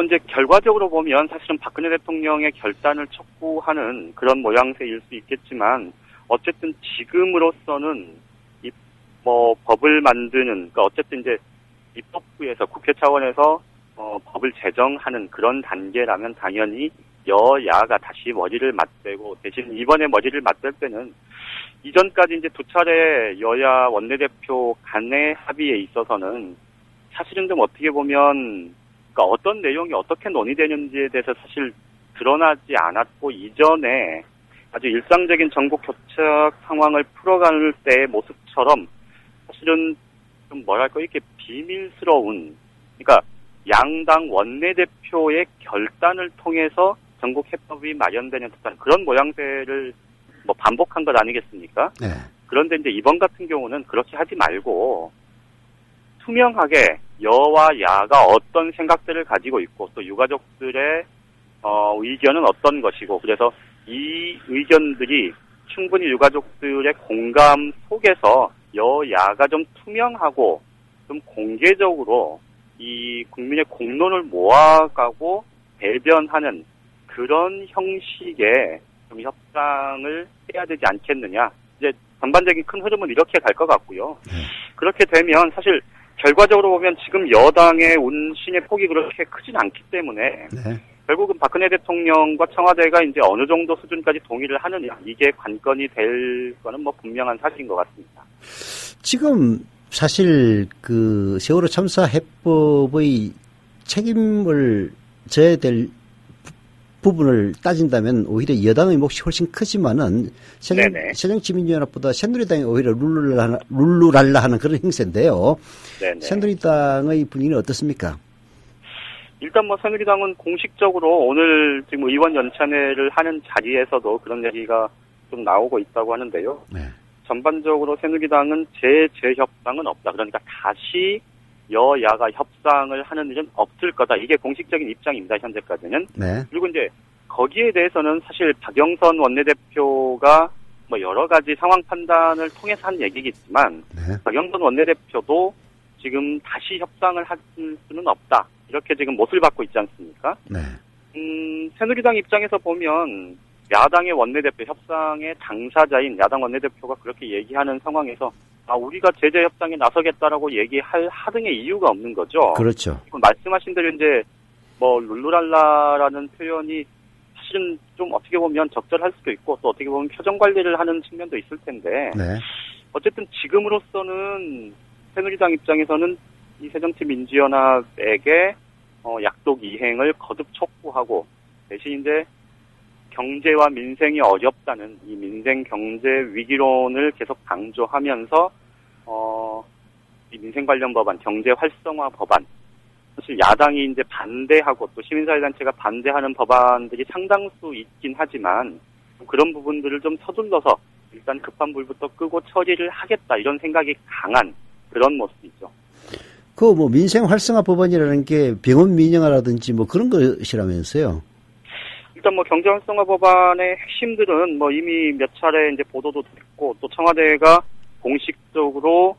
이제 결과적으로 보면 사실은 박근혜 대통령의 결단을 촉구하는 그런 모양새일 수 있겠지만, 어쨌든 지금으로서는 법을 만드는, 그러니까 어쨌든 이제 입법부에서 국회 차원에서 법을 제정하는 그런 단계라면 당연히 여야가 다시 머리를 맞대고, 대신 이번에 머리를 맞댈 때는 이전까지 이제 두 차례 여야 원내대표 간의 합의에 있어서는 사실은 좀 어떻게 보면 그러니까 어떤 내용이 어떻게 논의되는지에 대해서 사실 드러나지 않았고, 이전에 아주 일상적인 정국 교착 상황을 풀어갈 때의 모습처럼 사실은 좀 뭐랄까 이렇게 비밀스러운, 그러니까 양당 원내대표의 결단을 통해서 전국 해법이 마련되는 듯한 그런 모양새를 반복한 것 아니겠습니까? 네. 그런데 이제 이번 같은 경우는 그렇게 하지 말고 투명하게 여와 야가 어떤 생각들을 가지고 있고, 또 유가족들의 의견은 어떤 것이고, 그래서 이 의견들이 충분히 유가족들의 공감 속에서 여야가 좀 투명하고 좀 공개적으로 이 국민의 공론을 모아가고 대변하는 그런 형식의 좀 협상을 해야 되지 않겠느냐. 이제 전반적인 큰 흐름은 이렇게 갈 것 같고요. 그렇게 되면 사실 결과적으로 보면 지금 여당의 운신의 폭이 그렇게 크진 않기 때문에 결국은 박근혜 대통령과 청와대가 이제 어느 정도 수준까지 동의를 하느냐, 이게 관건이 될 거는 분명한 사실인 것 같습니다. 지금 사실 그 세월호 참사 해법의 책임을 져야 될 부분을 따진다면 오히려 여당의 몫이 훨씬 크지만은 새정치민주연합보다 새누리당이 오히려 룰루랄라 하는 그런 행세인데요. 네네. 새누리당의 분위기는 어떻습니까? 일단 새누리당은 공식적으로 오늘 지금 의원 연찬회를 하는 자리에서도 그런 얘기가 좀 나오고 있다고 하는데요. 전반적으로 새누리당은 재협상은 없다. 그러니까 다시 여야가 협상을 하는 일은 없을 거다. 이게 공식적인 입장입니다. 현재까지는. 그리고 이제 거기에 대해서는 사실 박영선 원내대표가 여러 가지 상황 판단을 통해서 한 얘기겠지만 박영선 원내대표도 지금 다시 협상을 할 수는 없다. 이렇게 지금 못을 받고 있지 않습니까? 새누리당 입장에서 보면 야당의 원내대표, 협상의 당사자인 야당 원내대표가 그렇게 얘기하는 상황에서 우리가 제재 협상에 나서겠다라고 얘기할 하등의 이유가 없는 거죠. 그렇죠. 말씀하신 대로 이제 룰루랄라라는 표현이 사실은 좀 어떻게 보면 적절할 수도 있고, 또 어떻게 보면 표정 관리를 하는 측면도 있을 텐데, 어쨌든 지금으로서는 새누리당 입장에서는 이 새정치민주연합에게 약속 이행을 거듭 촉구하고, 대신 이제 경제와 민생이 어렵다는 이 민생 경제 위기론을 계속 강조하면서 이 민생 관련 법안, 경제 활성화 법안, 사실 야당이 이제 반대하고 또 시민사회단체가 반대하는 법안들이 상당수 있긴 하지만 그런 부분들을 좀 서둘러서 일단 급한 불부터 끄고 처리를 하겠다, 이런 생각이 강한 그런 모습이죠. 민생 활성화 법안이라는 게 병원 민영화라든지 그런 것이라면서요? 일단 경제 활성화 법안의 핵심들은 이미 몇 차례 이제 보도도 됐고, 또 청와대가 공식적으로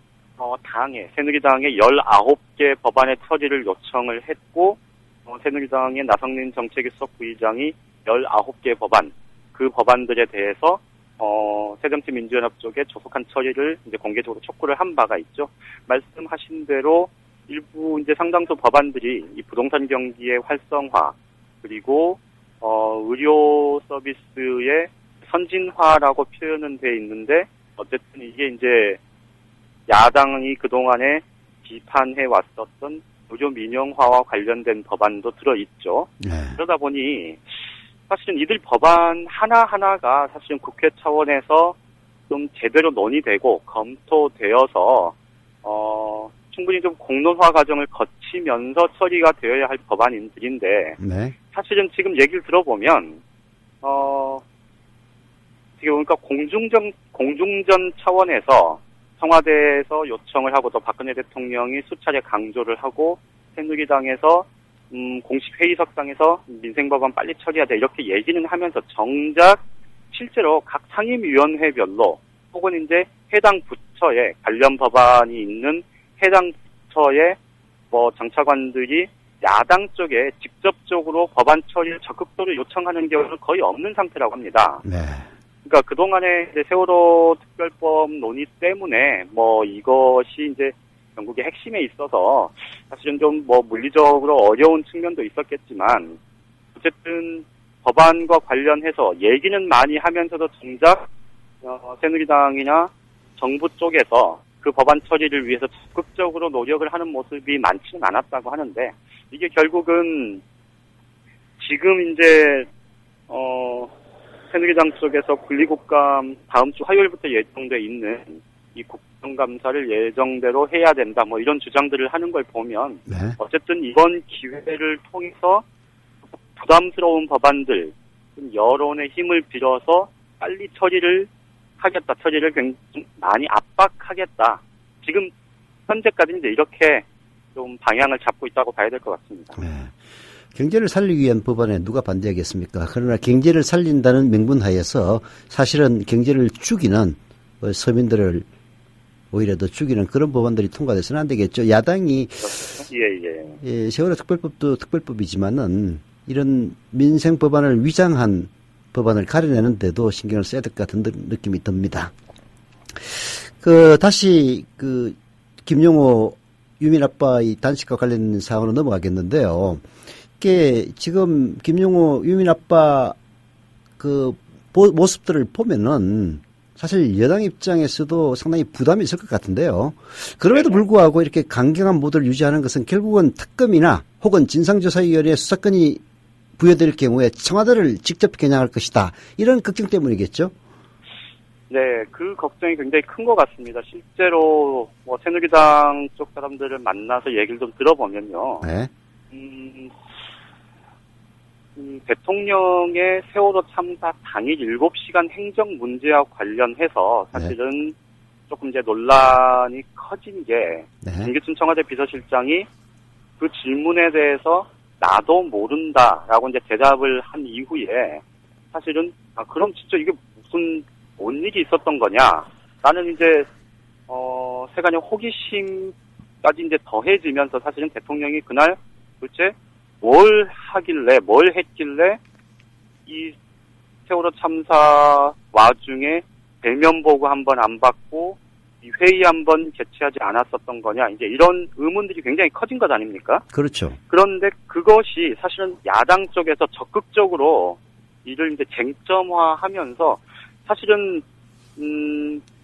새누리당의 19개 법안의 처리를 요청을 했고, 새누리당의 나성민 정책위수석 부의장이 19개 법안, 그 법안들에 대해서 새정치민주연합 쪽에 조속한 처리를 이제 공개적으로 촉구를 한 바가 있죠. 말씀하신 대로 일부 이제 상당수 법안들이 이 부동산 경기의 활성화, 그리고 의료 서비스의 선진화라고 표현은 돼 있는데, 어쨌든 이게 이제 야당이 그동안에 비판해 왔었던 의료 민영화와 관련된 법안도 들어있죠. 네. 그러다 보니 사실은 이들 법안 하나하나가 사실은 국회 차원에서 좀 제대로 논의되고 검토되어서 충분히 좀 공론화 과정을 거치면서 처리가 되어야 할 법안들인데 네. 사실은 지금 얘기를 들어보면 어떻게 보니까 공중전 차원에서 청와대에서 요청을 하고 또 박근혜 대통령이 수차례 강조를 하고 새누리당에서 공식 회의석상에서 민생법안 빨리 처리하자 이렇게 얘기는 하면서 정작 실제로 각 상임위원회별로 혹은 이제 해당 부처에 관련 법안이 있는 해당 부처의 장차관들이 야당 쪽에 직접적으로 법안 처리를 적극적으로 요청하는 경우는 거의 없는 상태라고 합니다. 네. 그러니까 그동안에 이제 세월호 특별법 논의 때문에 이것이 이제 전국의 핵심에 있어서 사실은 좀 물리적으로 어려운 측면도 있었겠지만 어쨌든 법안과 관련해서 얘기는 많이 하면서도 정작 새누리당이나 정부 쪽에서 그 법안 처리를 위해서 적극적으로 노력을 하는 모습이 많지는 않았다고 하는데 이게 결국은 지금 이제 새누리당 쪽에서 분리국감 다음 주 화요일부터 예정돼 있는 이 국정감사를 예정대로 해야 된다 이런 주장들을 하는 걸 보면 네. 어쨌든 이번 기회를 통해서 부담스러운 법안들 여론의 힘을 빌어서 빨리 처리를 굉장히 많이 압박하겠다. 지금 현재까지 이제 이렇게 좀 방향을 잡고 있다고 봐야 될 것 같습니다. 네. 경제를 살리기 위한 법안에 누가 반대하겠습니까? 그러나 경제를 살린다는 명분 하에서 사실은 경제를 죽이는 서민들을 오히려 더 죽이는 그런 법안들이 통과돼서는 안 되겠죠. 야당이 예. 세월호 특별법도 특별법이지만은 이런 민생 법안을 위장한 법안을 가려내는데도 신경을 써야 될 것 같은 느낌이 듭니다. 다시 김용호 유민 아빠의 단식과 관련된 사항으로 넘어가겠는데요. 이게 지금 김용호 유민 아빠 모습들을 보면은 사실 여당 입장에서도 상당히 부담이 있을 것 같은데요. 그럼에도 불구하고 이렇게 강경한 모드를 유지하는 것은 결국은 특검이나 혹은 진상조사위원회 수사권이 부여될 경우에 청와대를 직접 겨냥할 것이다. 이런 걱정 때문이겠죠? 네, 그 걱정이 굉장히 큰 것 같습니다. 실제로 새누리당 쪽 사람들을 만나서 얘기를 좀 들어보면요. 네. 대통령의 세월호 참사 당일 7시간 행정 문제와 관련해서 사실은 조금 이제 논란이 커진 게 김기춘 청와대 비서실장이 그 질문에 대해서 나도 모른다라고 이제 대답을 한 이후에 사실은 그럼 진짜 이게 뭔 일이 있었던 거냐? 나는 이제 세간의 호기심까지 이제 더해지면서 사실은 대통령이 그날 도대체 뭘 했길래 이 세월호 참사 와중에 대면 보고 한 번 안 받고 이 회의 한 번 개최하지 않았었던 거냐 이제 이런 의문들이 굉장히 커진 것 아닙니까? 그렇죠. 그런데 그것이 사실은 야당 쪽에서 적극적으로 이를 이제 쟁점화하면서 사실은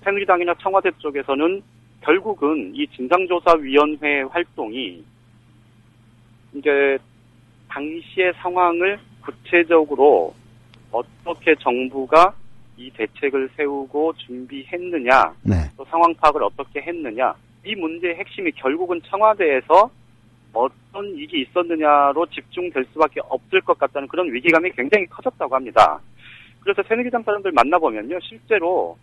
새누리당이나 청와대 쪽에서는 결국은 이 진상조사위원회 활동이 이제 당시의 상황을 구체적으로 어떻게 정부가 이 대책을 세우고 준비했느냐, 또 상황 파악을 어떻게 했느냐, 이 문제의 핵심이 결국은 청와대에서 어떤 일이 있었느냐로 집중될 수밖에 없을 것 같다는 그런 위기감이 굉장히 커졌다고 합니다. 그래서 새누리당 사람들 만나보면요, 실제로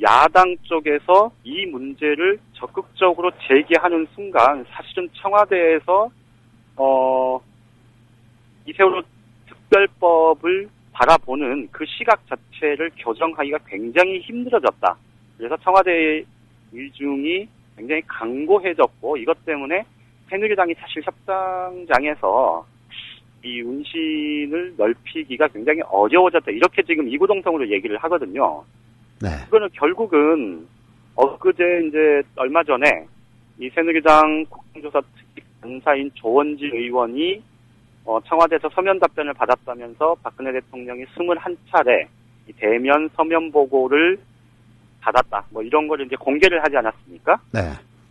야당 쪽에서 이 문제를 적극적으로 제기하는 순간 사실은 청와대에서 이 세월호 특별법을 바라보는 그 시각 자체를 교정하기가 굉장히 힘들어졌다. 그래서 청와대의 의중이 굉장히 강고해졌고 이것 때문에 새누리당이 사실 협상장에서 이 운신을 넓히기가 굉장히 어려워졌다. 이렇게 지금 이구동성으로 얘기를 하거든요. 네. 그거는 결국은 엊그제 이제 얼마 전에 이 새누리당 국정조사 특집간사인 조원지 의원이 청와대에서 서면 답변을 받았다면서 박근혜 대통령이 21차례 이 대면 서면 보고를 받았다. 뭐 이런 걸 이제 공개를 하지 않았습니까? 네.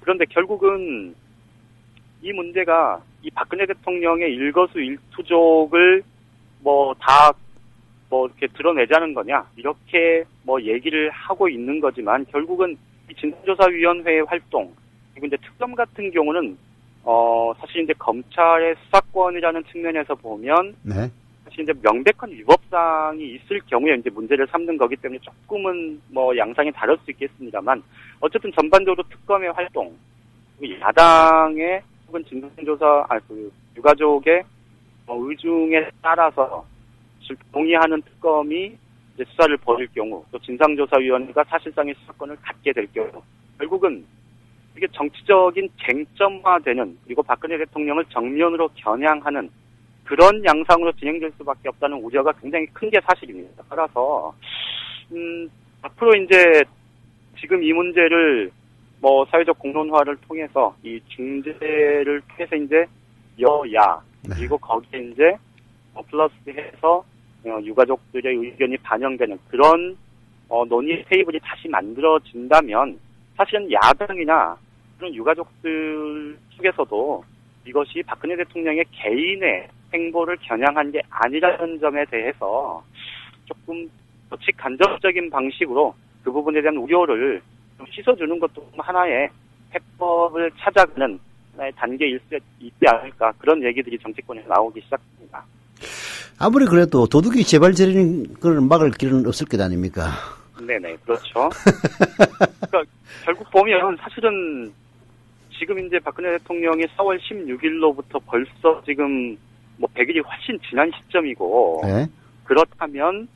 그런데 결국은 이 문제가 이 박근혜 대통령의 일거수일투족을 뭐 다 뭐 이렇게 드러내자는 거냐 이렇게 뭐 얘기를 하고 있는 거지만 결국은 이 진상조사위원회의 활동 그리고 이제 특검 같은 경우는 사실 이제 검찰의 수사권이라는 측면에서 보면 네. 사실 이제 명백한 위법사항이 있을 경우에 이제 문제를 삼는 거기 때문에 조금은 뭐 양상이 다를 수 있겠습니다만 어쨌든 전반적으로 특검의 활동 야당의 혹은 진상조사 유가족의 의중에 따라서 동의하는 특검이 이제 수사를 벌일 경우 또 진상조사위원회가 사실상의 수사권을 갖게 될 경우 결국은 이게 정치적인 쟁점화되는 그리고 박근혜 대통령을 정면으로 겨냥하는 그런 양상으로 진행될 수밖에 없다는 우려가 굉장히 큰 게 사실입니다. 따라서 앞으로 이제 지금 이 문제를 뭐 사회적 공론화를 통해서 이 중재를 통해서 이제 여야 그리고 거기에 이제 플러스해서 유가족들의 의견이 반영되는 그런 논의 테이블이 다시 만들어진다면 사실은 야당이나 그런 유가족들 속에서도 이것이 박근혜 대통령의 개인의 행보를 겨냥한 게 아니라는 점에 대해서 조금 직간접적인 방식으로 그 부분에 대한 우려를 좀 씻어주는 것도 하나의 해법을 찾아가는 하나의 단계일 수 있지 않을까 그런 얘기들이 정치권에서 나오기 시작합니다. 아무리 그래도 도둑이 재발 저리는 걸 막을 길은 없을 것 아닙니까? 네네, 그렇죠. 그러니까 결국 보면 사실은 지금 이제 박근혜 대통령이 4월 16일로부터 벌써 지금 뭐 100일이 훨씬 지난 시점이고 네. 그렇다면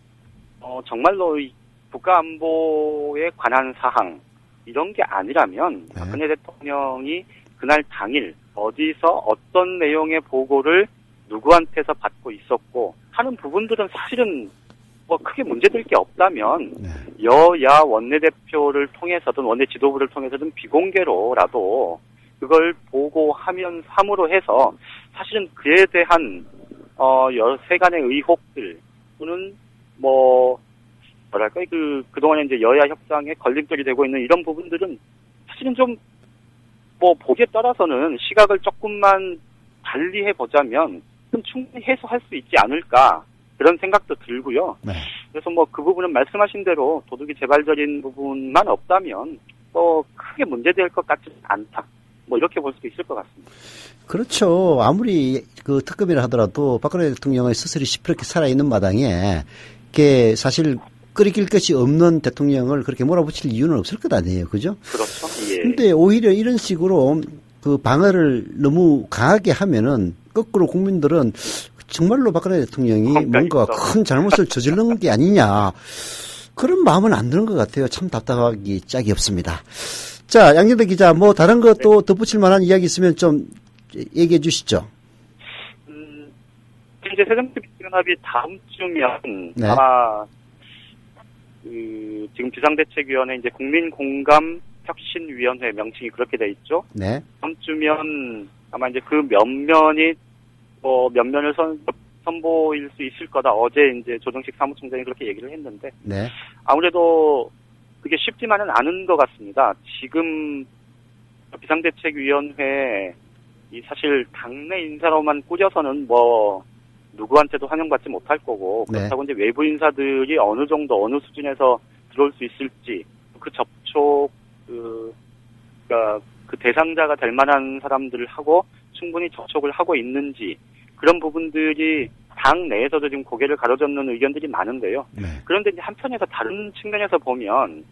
정말로 이 국가안보에 관한 사항 이런 게 아니라면 네. 박근혜 대통령이 그날 당일 어디서 어떤 내용의 보고를 누구한테서 받고 있었고 하는 부분들은 사실은 뭐 크게 문제될 게 없다면 여야 원내대표를 통해서든 원내 지도부를 통해서든 비공개로라도 그걸 보고함으로 해서 사실은 그에 대한 여러 세간의 의혹들 또는 뭐랄까 그동안에 이제 여야 협상에 걸림돌이 되고 있는 이런 부분들은 사실은 좀 뭐 보기에 따라서는 시각을 조금만 달리 해보자면 좀 충분히 해소할 수 있지 않을까 그런 생각도 들고요. 네. 그래서 뭐 그 부분은 말씀하신 대로 도둑이 재발절인 부분만 없다면 또 크게 문제될 것 같지는 않다. 뭐 이렇게 볼 수도 있을 것 같습니다. 그렇죠. 아무리 그 특검이라 하더라도 박근혜 대통령의 스스로 시퍼렇게 살아있는 마당에 이게 사실 끓이길 것이 없는 대통령을 그렇게 몰아붙일 이유는 없을 것 아니에요. 그죠? 그렇죠. 예. 근데 오히려 이런 식으로 그 방어를 너무 강하게 하면은 거꾸로 국민들은 정말로 박근혜 대통령이 뭔가 큰 잘못을 저지른 게 아니냐. 그런 마음은 안 드는 것 같아요. 참 답답하기 짝이 없습니다. 자, 양정대 기자, 뭐 다른 거 또 덧붙일 만한 이야기 있으면 좀 얘기해 주시죠. 이제 새정치민주연합이 다음 주면 네. 아마 지금 비상대책위원회 이제 국민공감혁신위원회 명칭이 그렇게 돼 있죠. 네. 다음 주면 아마 이제 그 면면이 면면을 선보일 수 있을 거다. 어제 이제 조정식 사무총장이 그렇게 얘기를 했는데 네. 아무래도 그게 쉽지만은 않은 것 같습니다. 지금 비상대책위원회 이 사실 당내 인사로만 꾸려서는 뭐 누구한테도 환영받지 못할 거고 그렇다고 이제 외부 인사들이 어느 정도 어느 수준에서 들어올 수 있을지 그 접촉 그러니까 그 대상자가 될 만한 사람들하고 충분히 접촉을 하고 있는지 그런 부분들이 당 내에서도 지금 고개를 가로젓는 의견들이 많은데요. 네. 그런데 이제 한편에서 다른 측면에서 보면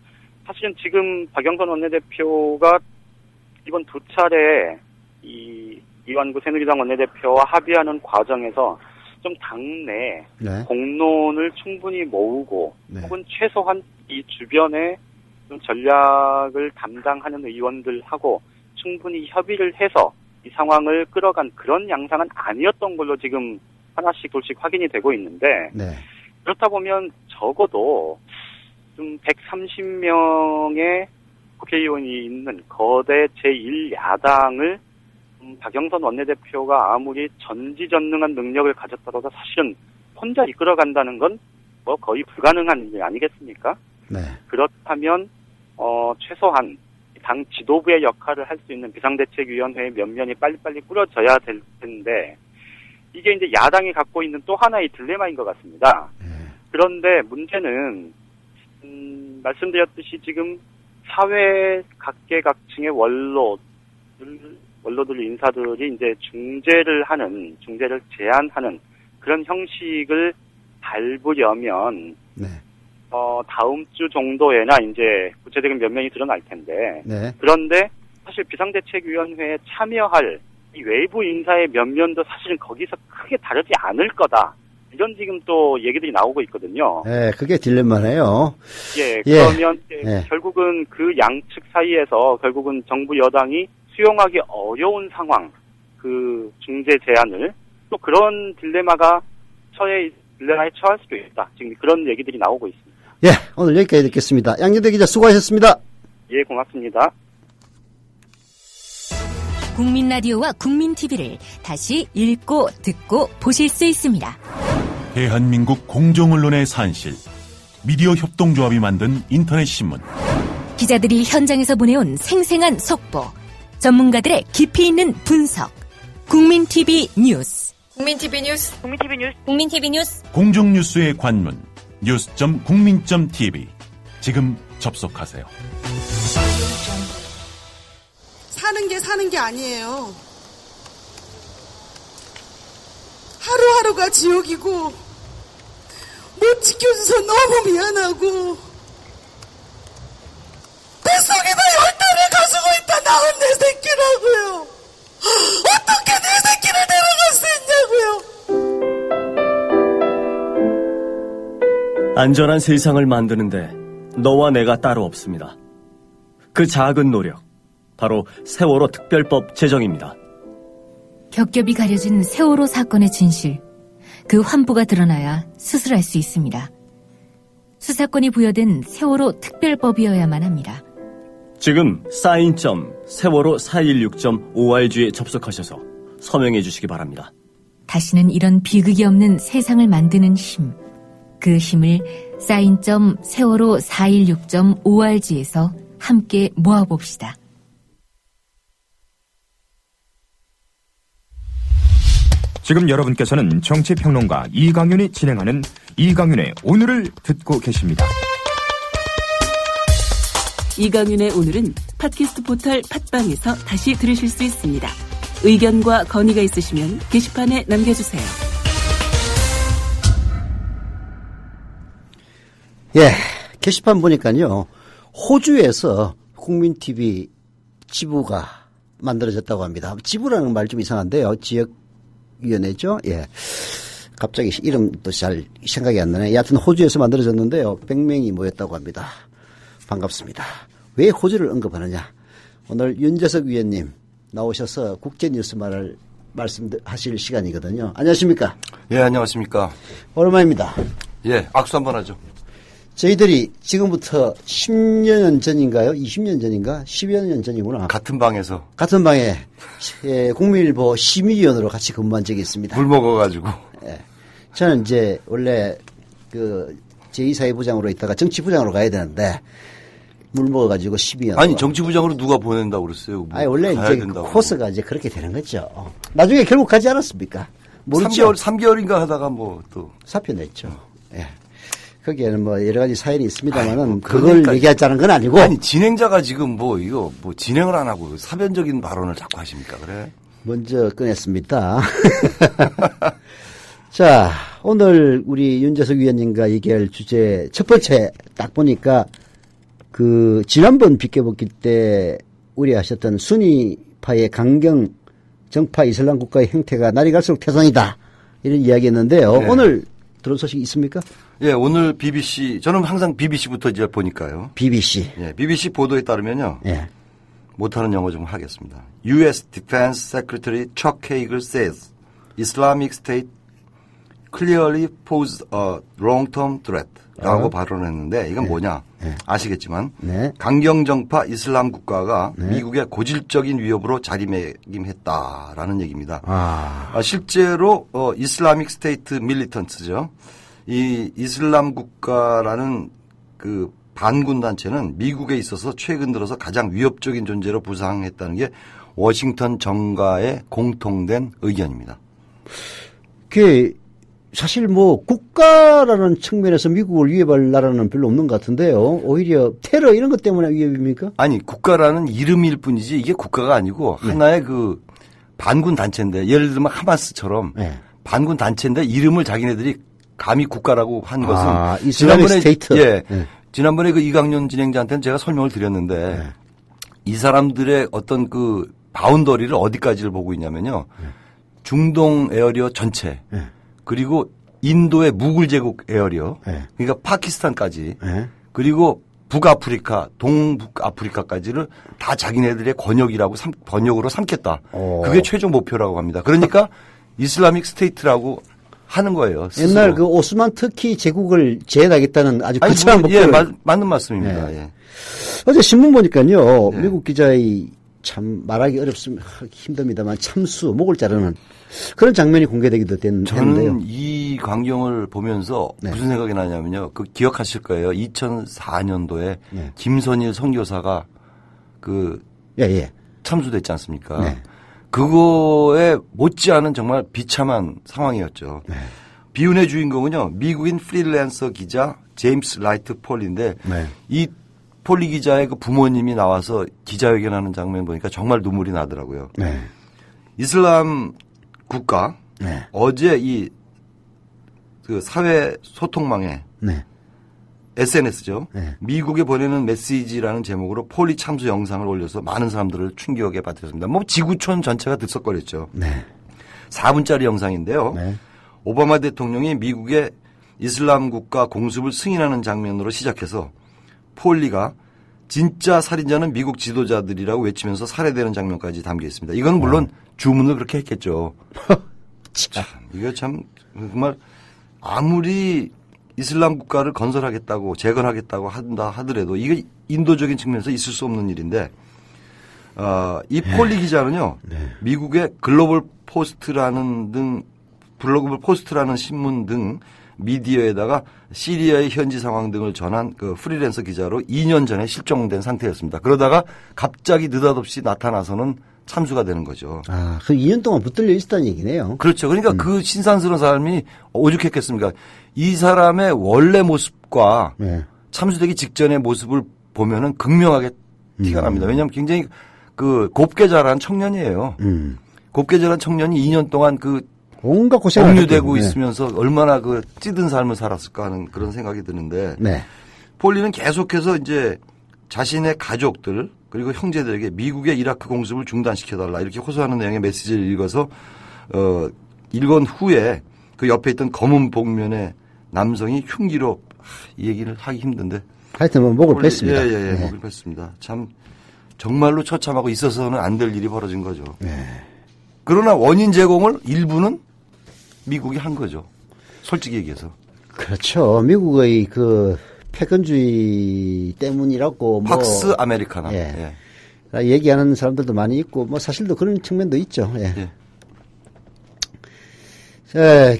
사실은 지금 박영선 원내대표가 이번 두 차례 이완구 새누리당 원내대표와 합의하는 과정에서 좀 당내 네. 공론을 충분히 모으고 네. 혹은 최소한 이 주변에 좀 전략을 담당하는 의원들하고 충분히 협의를 해서 이 상황을 끌어간 그런 양상은 아니었던 걸로 지금 하나씩 둘씩 확인이 되고 있는데 네. 그렇다 보면 적어도 좀 130명의 국회의원이 있는 거대 제1야당을 박영선 원내대표가 아무리 전지전능한 능력을 가졌더라도 사실은 혼자 이끌어간다는 건 뭐 거의 불가능한 일 아니겠습니까? 네. 그렇다면 최소한 당 지도부의 역할을 할 수 있는 비상대책위원회의 면면이 빨리빨리 꾸려져야 될 텐데 이게 이제 야당이 갖고 있는 또 하나의 딜레마인 것 같습니다. 그런데 문제는 말씀드렸듯이 지금 사회 각계각층의 원로들 인사들이 이제 중재를 제안하는 그런 형식을 밟으려면 다음 주 정도에나 이제 구체적인 면면이 드러날 텐데 그런데 사실 비상대책위원회에 참여할 이 외부 인사의 면면도 사실은 거기서 크게 다르지 않을 거다. 이런 지금 또 얘기들이 나오고 있거든요. 네, 그게 딜레마네요. 예, 그러면 결국은 그 양측 사이에서 결국은 정부 여당이 수용하기 어려운 상황, 그 중재 제안을 또 그런 딜레마에 처할 수도 있다. 지금 그런 얘기들이 나오고 있습니다. 예, 오늘 여기까지 듣겠습니다. 양재대 기자 수고하셨습니다. 예, 고맙습니다. 국민 라디오와 국민 TV를 다시 읽고 듣고 보실 수 있습니다. 대한민국 공정언론의 산실, 미디어 협동조합이 만든 인터넷 신문. 기자들이 현장에서 보내온 생생한 속보, 전문가들의 깊이 있는 분석. 국민 TV 뉴스. 국민 TV 뉴스. 국민 TV 뉴스. 국민 TV 뉴스. 공정뉴스의 관문 news.국민.tv. 지금 접속하세요. 사는 게 아니에요. 하루하루가 지옥이고 못 지켜줘서 너무 미안하고 뱃속에다 10달을 가지고 있다 낳은 내 새끼라고요. 어떻게 내 새끼를 데려갈 수 있냐고요. 안전한 세상을 만드는데 너와 내가 따로 없습니다. 그 작은 노력, 바로 세월호 특별법 제정입니다. 겹겹이 가려진 세월호 사건의 진실, 그 환부가 드러나야 수술할 수 있습니다. 수사권이 부여된 세월호 특별법이어야만 합니다. 지금 sign.세월호416.org에 접속하셔서 서명해 주시기 바랍니다. 다시는 이런 비극이 없는 세상을 만드는 힘, 그 힘을 sign.세월호416.org에서 함께 모아봅시다. 지금 여러분께서는 정치평론가 이강윤이 진행하는 이강윤의 오늘을 듣고 계십니다. 이강윤의 오늘은 팟캐스트 포털 팟빵에서 다시 들으실 수 있습니다. 의견과 건의가 있으시면 게시판에 남겨주세요. 예, 게시판 보니까요. 호주에서 국민TV 지부가 만들어졌다고 합니다. 지부라는 말 좀 이상한데요. 지역위원회죠. 예. 갑자기 이름도 잘 생각이 안 나네. 여하튼 호주에서 만들어졌는데요. 100명이 모였다고 합니다. 반갑습니다. 왜 호주를 언급하느냐. 오늘 윤재석 위원님 나오셔서 국제뉴스 말씀하실 시간이거든요. 안녕하십니까? 예, 안녕하십니까? 오랜만입니다. 예, 악수 한번 하죠. 저희들이 지금부터 10년 전인가요? 20년 전인가? 10여 년 전이구나. 같은 방에서. 같은 방에 예, 국민일보 심의위원으로 같이 근무한 적이 있습니다. 물 먹어가지고. 예. 저는 이제 원래 그 제2사회부장으로 있다가 정치부장으로 가야 되는데 물 먹어가지고 심의위원. 아니 정치부장으로 누가 보낸다고 그랬어요? 뭐 아니 원래 이제 된다고. 코스가 이제 그렇게 되는 거죠. 나중에 결국 가지 않았습니까? 모르죠. 3개월인가 하다가 뭐 또. 사표 냈죠. 예. 거기에는 뭐 여러 가지 사연이 있습니다만은 그걸 얘기하자는 건 아니고. 아니 진행자가 지금 뭐 이거 뭐 진행을 안 하고 사변적인 발언을 자꾸 하십니까? 그래? 먼저 꺼냈습니다. 자, 오늘 우리 윤재석 위원님과 얘기할 주제 첫 번째 딱 보니까 그 지난번 비껴먹기 때 우려하셨던 순위파의 강경 정파 이슬람 국가의 형태가 날이 갈수록 태산이다 이런 이야기였는데요. 네. 오늘 들은 소식 있습니까? 예, 오늘 BBC, 저는 항상 BBC부터 이제 보니까요. BBC. 예, BBC 보도에 따르면요. 예. 못하는 영어 좀 하겠습니다. U.S. Defense Secretary Chuck Hagel says Islamic State clearly poses a long-term threat. 라고 발언했는데 이건 뭐냐 아시겠지만 강경정파 이슬람 국가가 미국의 고질적인 위협으로 자리매김했다라는 얘기입니다. 실제로 이슬라믹 스테이트 밀리턴트죠. 이 이슬람 국가라는 그 반군 단체는 미국에 있어서 최근 들어서 가장 위협적인 존재로 부상했다는 게 워싱턴 정가의 공통된 의견입니다. 그 사실 뭐 국가라는 측면에서 미국을 위협할 나라는 별로 없는 것 같은데요. 오히려 테러 이런 것 때문에 위협입니까? 아니 국가라는 이름일 뿐이지 이게 국가가 아니고 하나의 그 반군 단체인데 예를 들면 하마스처럼 반군 단체인데 이름을 자기네들이 감히 국가라고 한 것은 이슬라믹 스테이트. 지난번에 그 이강윤 진행자한테는 제가 설명을 드렸는데 이 사람들의 어떤 그 바운더리를 어디까지를 보고 있냐면요. 중동 에어리어 전체 그리고 인도의 무굴 제국 에어리어 그러니까 파키스탄까지 그리고 북아프리카, 동북아프리카까지를 다 자기네들의 번역으로 삼겠다. 그게 최종 목표라고 합니다. 그러니까 이슬라믹 스테이트라고 하는 거예요. 스스로. 옛날 그 오스만 터키 제국을 제외하겠다는 아주 거창한 목표를. 맞는 말씀입니다. 예. 어제 신문 보니까요. 미국 기자의 참 말하기 어렵습니다. 힘듭니다만 참수, 목을 자르는 그런 장면이 공개되기도 했는데요. 저는 이 광경을 보면서 무슨 생각이 나냐면요. 그 기억하실 거예요. 2004년도에 김선일 선교사가 참수됐지 않습니까? 그거에 못지않은 정말 비참한 상황이었죠. 비운의 주인공은요. 미국인 프리랜서 기자 제임스 라이트 폴인데 이 폴리 기자의 그 부모님이 나와서 기자회견하는 장면 보니까 정말 눈물이 나더라고요. 이슬람 국가 어제 이 그 사회 소통망에 SNS죠. 미국에 보내는 메시지라는 제목으로 폴리 참수 영상을 올려서 많은 사람들을 충격에 빠뜨렸습니다. 뭐 지구촌 전체가 들썩거렸죠. 4분짜리 영상인데요. 오바마 대통령이 미국의 이슬람 국가 공습을 승인하는 장면으로 시작해서 폴리가 진짜 살인자는 미국 지도자들이라고 외치면서 살해되는 장면까지 담겨 있습니다. 이건 물론 주문을 그렇게 했겠죠. 참, 이거 참 정말 아무리 이슬람 국가를 건설하겠다고 재건하겠다고 한다 하더라도 이게 인도적인 측면에서 있을 수 없는 일인데 이 폴리 기자는요. 미국의 글로벌 포스트라는 신문 등 미디어에다가 시리아의 현지 상황 등을 전한 그 프리랜서 기자로 2년 전에 실종된 상태였습니다. 그러다가 갑자기 느닷없이 나타나서는 참수가 되는 거죠. 그 2년 동안 붙들려 있었다는 얘기네요. 그렇죠. 그러니까 그 신산스러운 사람이 오죽했겠습니까? 이 사람의 원래 모습과 참수되기 직전의 모습을 보면은 극명하게 티가 납니다. 왜냐하면 굉장히 그 곱게 자란 청년이에요. 곱게 자란 청년이 2년 동안 그 온갖 고생을 억류되고 있으면서 얼마나 그 찌든 삶을 살았을까 하는 그런 생각이 드는데 폴리는 계속해서 이제 자신의 가족들 그리고 형제들에게 미국의 이라크 공습을 중단시켜달라 이렇게 호소하는 내용의 메시지를 읽어서 읽은 후에 그 옆에 있던 검은 복면의 남성이 흉기로 이 얘기를 하기 힘든데 하여튼 뭐 목을 뺐습니다. 목을 뺐습니다. 참 정말로 처참하고 있어서는 안 될 일이 벌어진 거죠. 그러나 원인 제공을 일부는 미국이 한 거죠. 솔직히 얘기해서. 그렇죠. 미국의 그 패권주의 때문이라고 팍스 아메리카나 얘기하는 사람들도 많이 있고 뭐 사실도 그런 측면도 있죠.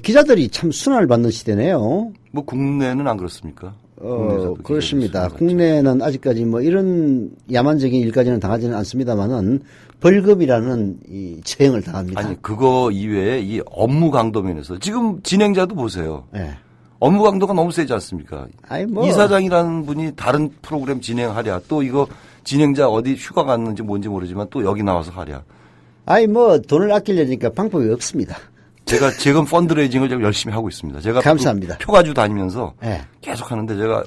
기자들이 참 순환을 받는 시대네요. 뭐 국내는 안 그렇습니까? 그렇습니다. 국내는 아직까지 뭐 이런 야만적인 일까지는 당하지는 않습니다만은 벌금이라는 이 처형을 당합니다. 아니 그거 이외에 이 업무 강도 면에서 지금 진행자도 보세요. 업무 강도가 너무 세지 않습니까? 이사장이라는 분이 다른 프로그램 진행하랴. 또 이거 진행자 어디 휴가 갔는지 뭔지 모르지만 또 여기 나와서 하랴. 돈을 아끼려니까 방법이 없습니다. 제가 지금 펀드레이징을 열심히 하고 있습니다. 제가 감사합니다. 표 가지고 다니면서 계속 하는데 제가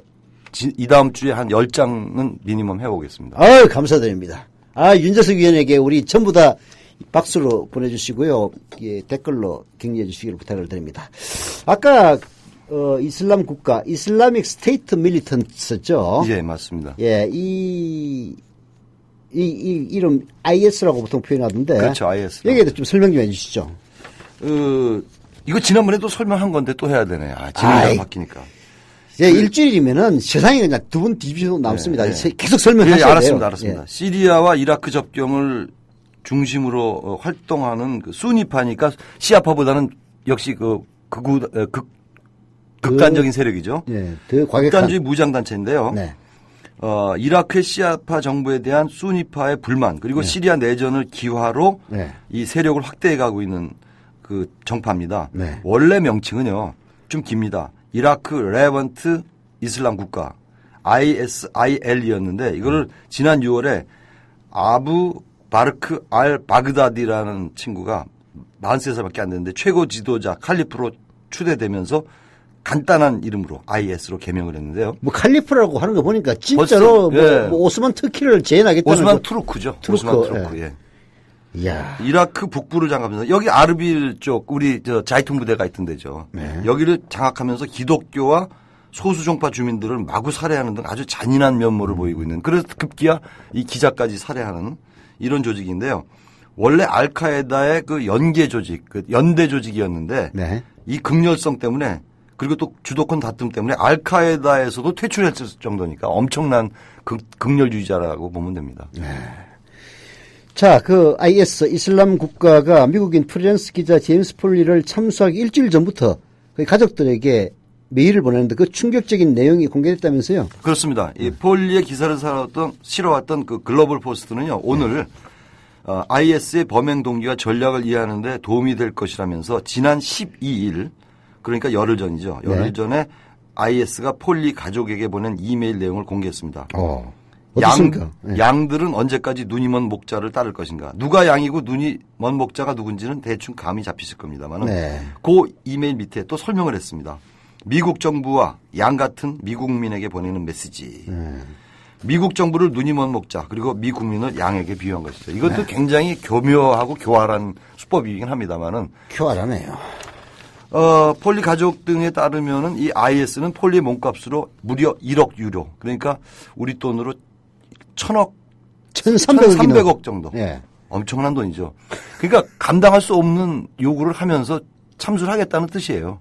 이 다음 주에 한 10장은 미니멈 해보겠습니다. 감사드립니다. 윤재석 위원에게 우리 전부 다 박수로 보내주시고요. 댓글로 격려해 주시기를 부탁을 드립니다. 아까 이슬람 국가, 이슬라믹 스테이트 밀리턴트죠? 예, 맞습니다. 이 이름 IS라고 보통 표현하던데. 그렇죠, IS. 여기에 대해서 좀 설명 좀 해주시죠. 이거 지난번에도 설명한 건데 또 해야 되네. 진행자가 바뀌니까. 일주일이면은 세상에 그냥 두 번 뒤집어 남습니다. 계속 설명하셔야 돼요. 알았습니다. 시리아와 이라크 접경을 중심으로 활동하는 그 수니파니까 시아파보다는 역시 극단적인 세력이죠. 더 과격한. 극단주의 무장단체인데요. 이라크의 시아파 정부에 대한 수니파의 불만 그리고 시리아 내전을 기화로 이 세력을 확대해 가고 있는 그 정파입니다. 원래 명칭은요 좀 깁니다. 이라크 레번트 이슬람 국가 ISIL이었는데 이거를 지난 6월에 아부 바르크 알 바그다디라는 친구가 43살밖에 안 됐는데 최고 지도자 칼리프로 추대되면서 간단한 이름으로 IS로 개명을 했는데요. 뭐 칼리프라고 하는 거 보니까 진짜로 벌써, 뭐 오스만 터키를 재현하겠다는 오스만 투르크죠. 오스만 투르크. 예. 이야. 이라크 북부를 장악하면서 여기 아르빌 쪽 우리 저 자이툰 부대가 있던 데죠. 여기를 장악하면서 기독교와 소수 종파 주민들을 마구 살해하는 등 아주 잔인한 면모를 보이고 있는 그래서 급기야 이 기자까지 살해하는 이런 조직인데요. 원래 알카에다의 그 연계 조직, 그 연대 조직이었는데 이 극렬성 때문에 그리고 또 주도권 다툼 때문에 알카에다에서도 퇴출했을 정도니까 엄청난 극렬주의자라고 보면 됩니다. 자, 그 IS 이슬람 국가가 미국인 프리랜서 기자 제임스 폴리를 참수하기 일주일 전부터 그 가족들에게 메일을 보냈는데 그 충격적인 내용이 공개됐다면서요? 그렇습니다. 이 폴리의 기사를 실어왔던 그 글로벌 포스트는요, 오늘 IS의 범행 동기와 전략을 이해하는 데 도움이 될 것이라면서 지난 12일 그러니까 열흘 전이죠. 열흘 전에 IS가 폴리 가족에게 보낸 이메일 내용을 공개했습니다. 양들은 언제까지 눈이 먼 목자를 따를 것인가. 누가 양이고 눈이 먼 목자가 누군지는 대충 감이 잡히실 겁니다만 그 이메일 밑에 또 설명을 했습니다. 미국 정부와 양 같은 미국민에게 보내는 메시지. 미국 정부를 눈이 먼 목자 그리고 미국민을 양에게 비유한 것이죠. 이것도 굉장히 교묘하고 교활한 수법이긴 합니다만은. 교활하네요. 폴리 가족 등에 따르면은 이 IS는 폴리의 몸값으로 무려 1억 유로. 그러니까 우리 돈으로 1,300억 정도. 엄청난 돈이죠. 그러니까 감당할 수 없는 요구를 하면서 참수를 하겠다는 뜻이에요.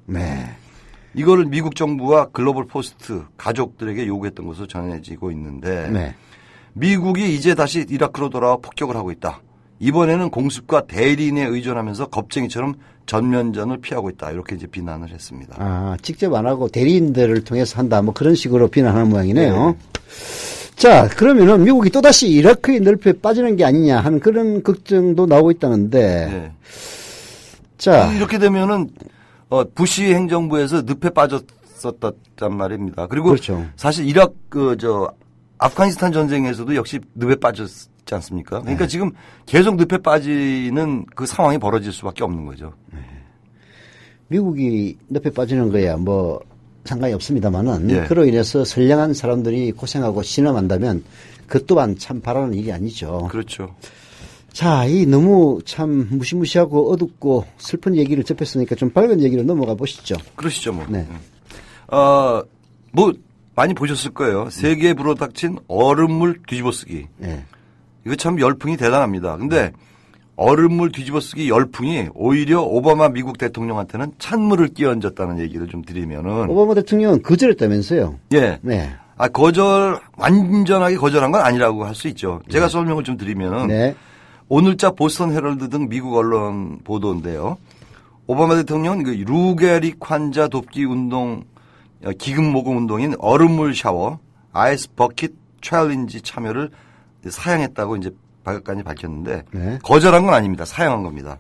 이거를 미국 정부와 글로벌 포스트 가족들에게 요구했던 것으로 전해지고 있는데 미국이 이제 다시 이라크로 돌아와 폭격을 하고 있다. 이번에는 공습과 대리인에 의존하면서 겁쟁이처럼 전면전을 피하고 있다. 이렇게 이제 비난을 했습니다. 아, 직접 안 하고 대리인들을 통해서 한다. 뭐 그런 식으로 비난하는 모양이네요. 자, 그러면은 미국이 또다시 이라크의 늪에 빠지는 게 아니냐 하는 그런 걱정도 나오고 있다는데. 자. 이렇게 되면은 부시 행정부에서 늪에 빠졌었단 말입니다. 그리고 사실 아프가니스탄 전쟁에서도 역시 늪에 빠졌지 않습니까? 그러니까 지금 계속 늪에 빠지는 그 상황이 벌어질 수밖에 없는 거죠. 미국이 늪에 빠지는 거야 뭐 상관이 없습니다만은 그로 인해서 선량한 사람들이 고생하고 신음한다면 그 또한 참 바라는 일이 아니죠. 그렇죠. 자, 이 너무 참 무시무시하고 어둡고 슬픈 얘기를 접했으니까 좀 밝은 얘기로 넘어가 보시죠. 그러시죠, 뭐. 뭐 많이 보셨을 거예요. 세계에 불어닥친 얼음물 뒤집어쓰기. 이거 참 열풍이 대단합니다. 근데 얼음물 뒤집어쓰기 열풍이 오히려 오바마 미국 대통령한테는 찬물을 끼얹었다는 얘기를 좀 드리면은. 오바마 대통령은 거절했다면서요? 완전하게 거절한 건 아니라고 할 수 있죠. 제가 설명을 좀 드리면은. 오늘자 보스턴 헤럴드 등 미국 언론 보도인데요. 오바마 대통령은 그 루게릭 환자 돕기 운동, 기금 모금 운동인 얼음물 샤워, 아이스 버킷 챌린지 참여를 사양했다고 이제 박약관이 밝혔는데 거절한 건 아닙니다. 사양한 겁니다.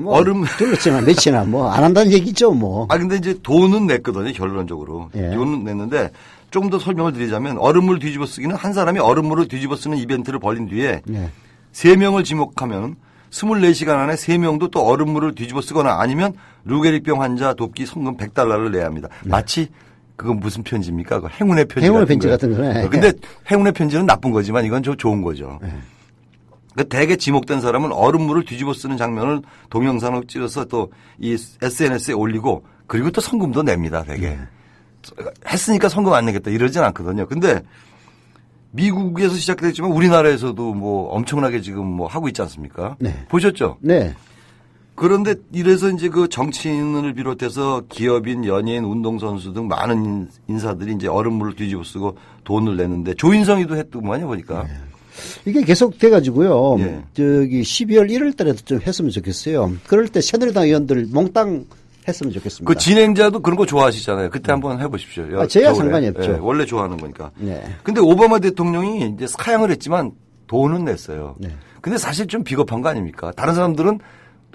얼음 둘렀지나 몇이나 뭐 안 한다는 얘기죠, 뭐. 근데 이제 돈은 냈거든요, 결론적으로. 돈은 냈는데 조금 더 설명을 드리자면 얼음물 뒤집어 쓰기는 한 사람이 얼음물을 뒤집어 쓰는 이벤트를 벌인 뒤에 3명을 지목하면 24시간 안에 3명도 또 얼음물을 뒤집어 쓰거나 아니면 루게릭병 환자 돕기 성금 $100를 내야 합니다. 마치 그건 무슨 편지입니까? 그 행운의 편지. 행운의 편지 같은 거네. 근데 행운의 편지는 나쁜 거지만 이건 좋은 거죠. 그 대개 지목된 사람은 얼음물을 뒤집어 쓰는 장면을 동영상으로 찍어서 또 이 SNS에 올리고 그리고 또 성금도 냅니다. 대개. 했으니까 성금 안 내겠다 이러진 않거든요. 근데 미국에서 시작됐지만 우리나라에서도 뭐 엄청나게 지금 뭐 하고 있지 않습니까? 보셨죠? 그런데 이래서 이제 그 정치인을 비롯해서 기업인, 연예인, 운동선수 등 많은 인사들이 이제 얼음물을 뒤집어 쓰고 돈을 내는데 조인성이도 했더만요, 보니까. 이게 계속 돼가지고요. 저기 12월 1월 달에도 좀 했으면 좋겠어요. 그럴 때 새누리당 의원들 몽땅 했으면 좋겠습니다. 그 진행자도 그런 거 좋아하시잖아요. 그때 한번 해보십시오. 저야 상관이 없죠. 네, 원래 좋아하는 거니까. 네. 근데 오바마 대통령이 이제 사양을 했지만 돈은 냈어요. 네. 근데 사실 좀 비겁한 거 아닙니까? 다른 사람들은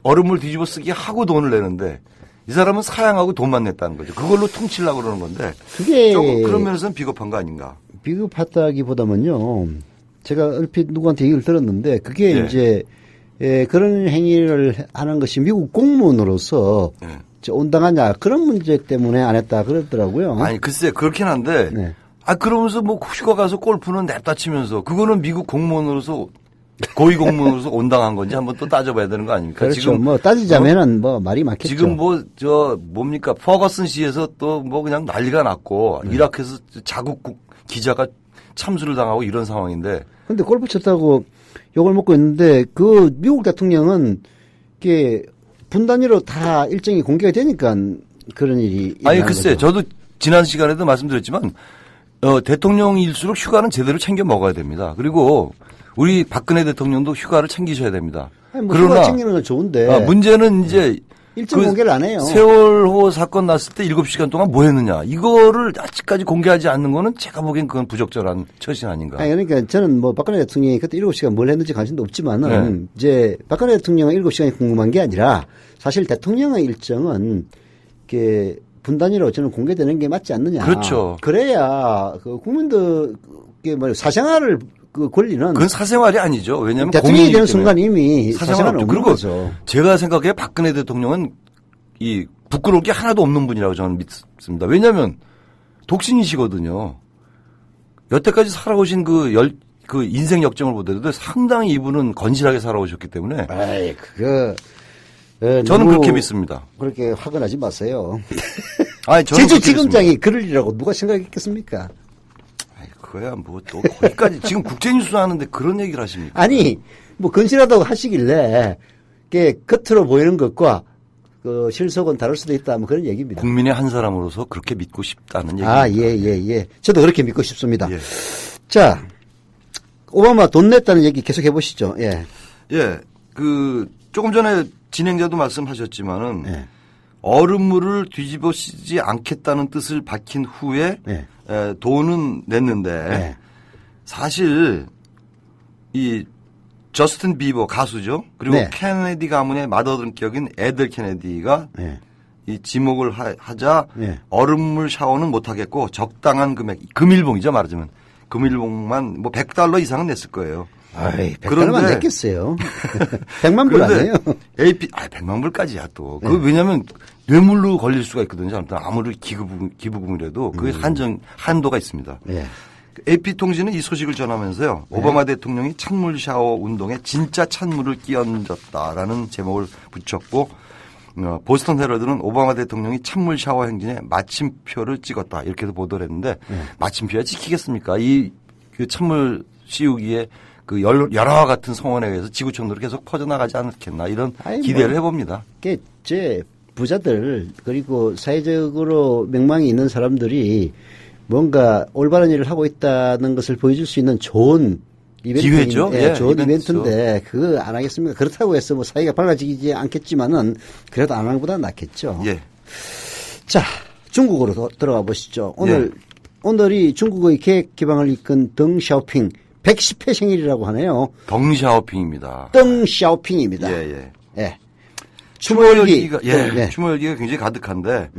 얼음물 뒤집어 쓰기 하고 돈을 내는데 이 사람은 사양하고 돈만 냈다는 거죠. 그걸로 퉁치려고 그러는 건데. 그게 조금 그런 면에서는 비겁한 거 아닌가? 비겁하다기보다는요. 제가 얼핏 누구한테 얘기를 들었는데 그게 예. 이제 그런 행위를 하는 것이 미국 공무원으로서 온당하냐 그런 문제 때문에 안 했다 그러더라고요. 아니 글쎄 그렇긴 한데 네. 그러면서 뭐 휴가 가서 골프는 냅다 치면서 그거는 미국 공무원으로서 고위 공무원으로서 온당한 건지 한번 또 따져봐야 되는 거 아닙니까? 그렇죠. 지금 뭐 따지자면은 뭐 말이 많겠죠. 지금 뭡니까 퍼거슨 시에서 또 뭐 그냥 난리가 났고 이라크에서 자국국 기자가 참수를 당하고 이런 상황인데. 근데 골프 쳤다고 욕을 먹고 있는데 그 미국 대통령은 이게 분 단위로 다 일정이 공개가 되니까 그런 일이. 아니 글쎄 저도 지난 시간에도 말씀드렸지만 대통령일수록 휴가는 제대로 챙겨 먹어야 됩니다. 그리고 우리 박근혜 대통령도 휴가를 챙기셔야 됩니다. 아니, 뭐 휴가 챙기는 건 좋은데. 문제는 이제 일정 공개를 안 해요. 세월호 사건 났을 때 7시간 동안 뭐 했느냐. 이거를 아직까지 공개하지 않는 거는 제가 보기엔 그건 부적절한 처신 아닌가. 아니, 그러니까 저는 뭐 박근혜 대통령이 그때 7시간 뭘 했는지 관심도 없지만은 이제 박근혜 대통령은 7시간이 궁금한 게 아니라 사실 대통령의 일정은 이렇게 분 단위로 저는 공개되는 게 맞지 않느냐. 그렇죠. 그래야 그 국민들께 뭐 사생활을 그 권리는 그건 사생활이 아니죠. 왜냐하면 대통령이 되는 순간 이미 사생활은 없는 그리고 거죠. 제가 생각해 박근혜 대통령은 이 부끄러울 게 하나도 없는 분이라고 저는 믿습니다. 왜냐하면 독신이시거든요. 여태까지 살아오신 그 인생 역정을 보더라도 상당히 이분은 건실하게 살아오셨기 때문에. 아이, 저는 그렇게 믿습니다. 그렇게 화근하지 마세요. 아니, 저는 제주지검장이 그럴 일이라고 누가 생각했겠습니까? 그거야 뭐 또 거기까지 지금 국제뉴스 하는데 그런 얘기를 하십니까? 아니 뭐 건실하다고 하시길래 그게 겉으로 보이는 것과 그 실속은 다를 수도 있다 뭐 그런 얘기입니다. 국민의 한 사람으로서 그렇게 믿고 싶다는 얘기입니다. 예. 저도 그렇게 믿고 싶습니다. 자, 오바마 돈 냈다는 얘기 계속 해보시죠. 예. 조금 전에 진행자도 말씀하셨지만은 얼음물을 뒤집어 쓰지 않겠다는 뜻을 밝힌 후에 돈은 냈는데 사실 이 저스틴 비버 가수죠. 그리고 케네디 가문의 맏아들격인 애들 케네디가 이 지목을 하자 얼음물 샤워는 못하겠고 적당한 금액, 금일봉이죠 말하자면. 금일봉만 뭐 $100 이상은 냈을 거예요. 아이, 100달러만 냈겠어요. 100만 불 아니에요? AP, 100만 불까지야 또. 그 왜냐면 뇌물로 걸릴 수가 있거든요. 아무리 기부금이라도 그 한도가 있습니다. AP통신은 이 소식을 전하면서요. 오바마 대통령이 찬물 샤워 운동에 진짜 찬물을 끼얹었다라는 제목을 붙였고 보스턴 헤럴드는 오바마 대통령이 찬물 샤워 행진에 마침표를 찍었다. 이렇게도 보도를 했는데 마침표야 지키겠습니까? 그 찬물 씌우기에 그 열화와 같은 성원에 의해서 지구촌으로 계속 퍼져나가지 않겠나 이런 기대를 해봅니다. 제 부자들 그리고 사회적으로 명망이 있는 사람들이 뭔가 올바른 일을 하고 있다는 것을 보여줄 수 있는 좋은 기회죠. 좋은 이벤트인데 그거 안 하겠습니까? 그렇다고 해서 뭐 사회가 밝아지지 않겠지만은 그래도 안 하는 것보다 낫겠죠. 자, 중국으로 들어가 보시죠. 오늘이 중국의 계획 기방을 이끈 덩샤오핑 110회 생일이라고 하네요. 덩샤오핑입니다. 덩샤오핑입니다. 추모열기가 굉장히 가득한데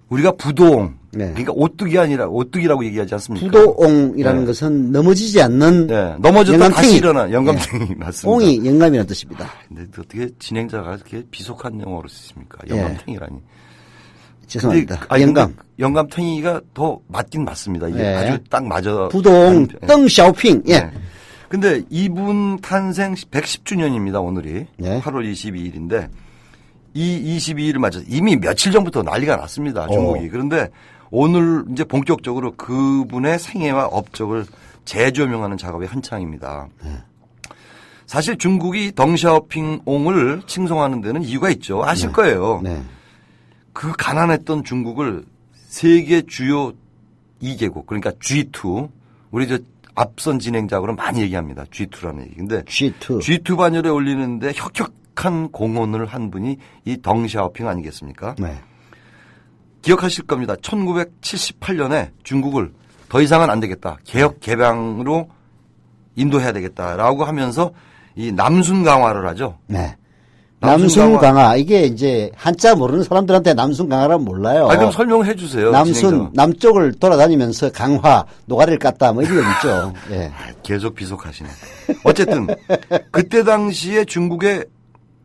우리가 부도옹 그러니까 오뚜기 아니라 오뚜기라고 얘기하지 않습니까? 부도옹이라는 것은 넘어지지 않는 넘어졌다 다시 일어난 영감탱이 맞습니다. 옹이 영감이라는 뜻입니다. 근데 어떻게 진행자가 이렇게 비속한 영어로 쓰십니까? 영감탱이라니. 죄송합니다. 영감탱이가 더 맞긴 맞습니다. 이게 아주 딱 맞아. 부도옹 덩샤오핑. 근데 이분 탄생 110주년입니다. 오늘이 8월 22일인데 이 22일을 맞아서 이미 며칠 전부터 난리가 났습니다. 중국이. 그런데 오늘 이제 본격적으로 그분의 생애와 업적을 재조명하는 작업이 한창입니다. 사실 중국이 덩샤오핑옹을 칭송하는 데는 이유가 있죠. 아실 거예요. 그 가난했던 중국을 세계 주요 2개국 그러니까 G2 우리 앞선 진행자고는 많이 얘기합니다. G2라는 얘기. 근데 G2 반열에 올리는데 유력한 공헌을 한 분이 이 덩샤오핑 아니겠습니까? 네. 기억하실 겁니다. 1978년에 중국을 더 이상은 안 되겠다. 개혁 개방으로 인도해야 되겠다라고 하면서 이 남순 강화를 하죠. 네. 남순 강화. 이게 이제 한자 모르는 사람들한테 남순 강화라면 몰라요. 그럼 설명해 주세요. 남순, 남쪽을 돌아다니면서 강화, 노가리를 깠다 뭐 이런 거 있죠. 예. 계속 비속하시네. 어쨌든 그때 당시에 중국의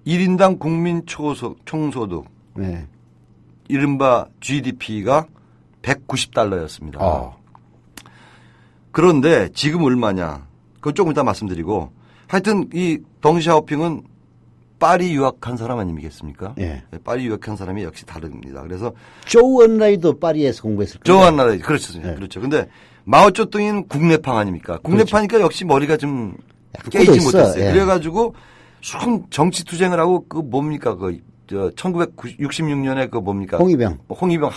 1인당 국민 총소득 네. 이른바 GDP가 190달러였습니다. 그런데 지금 얼마냐? 그건 조금 이따 말씀드리고 하여튼 이 덩샤오핑은 파리 유학한 사람 아니겠습니까? 예. 파리 유학한 사람이 역시 다릅니다. 그래서 조우 언라이도 파리에서 공부했을 거예요. 조우 언라이 그렇죠. 네. 그렇죠. 근데 마오쩌둥이는 국내파 아닙니까? 국내파니까 그렇죠. 역시 머리가 좀 깨이지 못했어요. 예. 그래가지고 쑥 정치 투쟁을 하고 그 뭡니까 1966년에 그 뭡니까? 홍위병.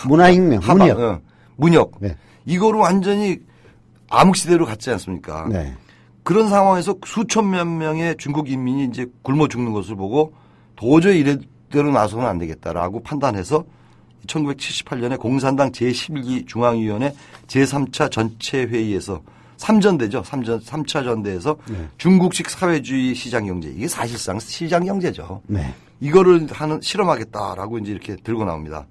문화혁명. 문혁. 문혁. 네. 이거로 완전히 암흑시대로 갔지 않습니까? 네. 그런 상황에서 수천만 명의 중국 인민이 이제 굶어 죽는 것을 보고 도저히 이래대로 나서는 안 되겠다라고 판단해서 1978년에 공산당 제11기 중앙위원회 제3차 전체회의에서 3전대죠. 3차 전대에서 네. 중국식 사회주의 시장경제. 이게 사실상 시장경제죠. 네. 이거를 실험하겠다라고 이제 이렇게 들고 나옵니다.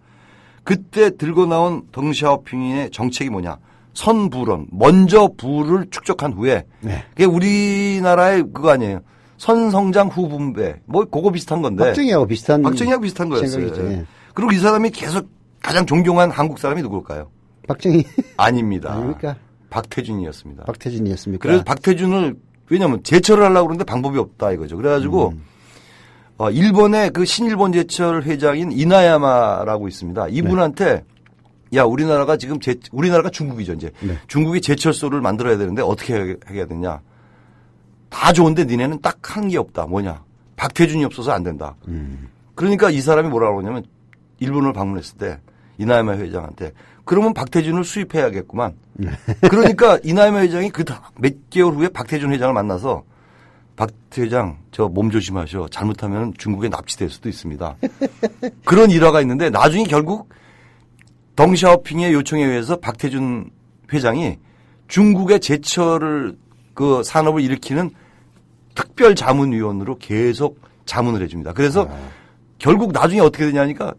그때 들고 나온 덩샤오핑의 정책이 뭐냐. 선부론. 먼저 부를 축적한 후에. 네. 그게 우리나라의 그거 아니에요. 선성장 후분배. 뭐 그거 비슷한 건데. 박정희하고 비슷한 거였어요. 생각이죠. 예. 그리고 이 사람이 계속 가장 존경한 한국 사람이 누굴까요? 박정희. 아닙니다. 아닙니까? 박태준이었습니다. 박태준이었습니까? 그래서 박태준을 왜냐하면 제철을 하려고 그러는데 방법이 없다 이거죠. 그래가지고 일본의 그 신일본 제철 회장인 이나야마라고 있습니다. 이분한테 야 우리나라가 지금 우리나라가 중국이죠 이제 네. 중국이 제철소를 만들어야 되는데 어떻게 해야 되냐? 다 좋은데 니네는 딱 한 게 없다. 뭐냐? 박태준이 없어서 안 된다. 그러니까 이 사람이 뭐라고 하냐면 일본을 방문했을 때 이나야마 회장한테 그러면 박태준을 수입해야겠구만. 그러니까 이나야마 회장이 그 몇 개월 후에 박태준 회장을 만나서 박 회장 저 몸 조심하셔. 잘못하면 중국에 납치될 수도 있습니다. 그런 일화가 있는데 나중에 결국 덩샤오핑의 요청에 의해서 박태준 회장이 중국의 제철을 그 산업을 일으키는 특별 자문위원으로 계속 자문을 해줍니다. 그래서 결국 나중에 어떻게 되냐니까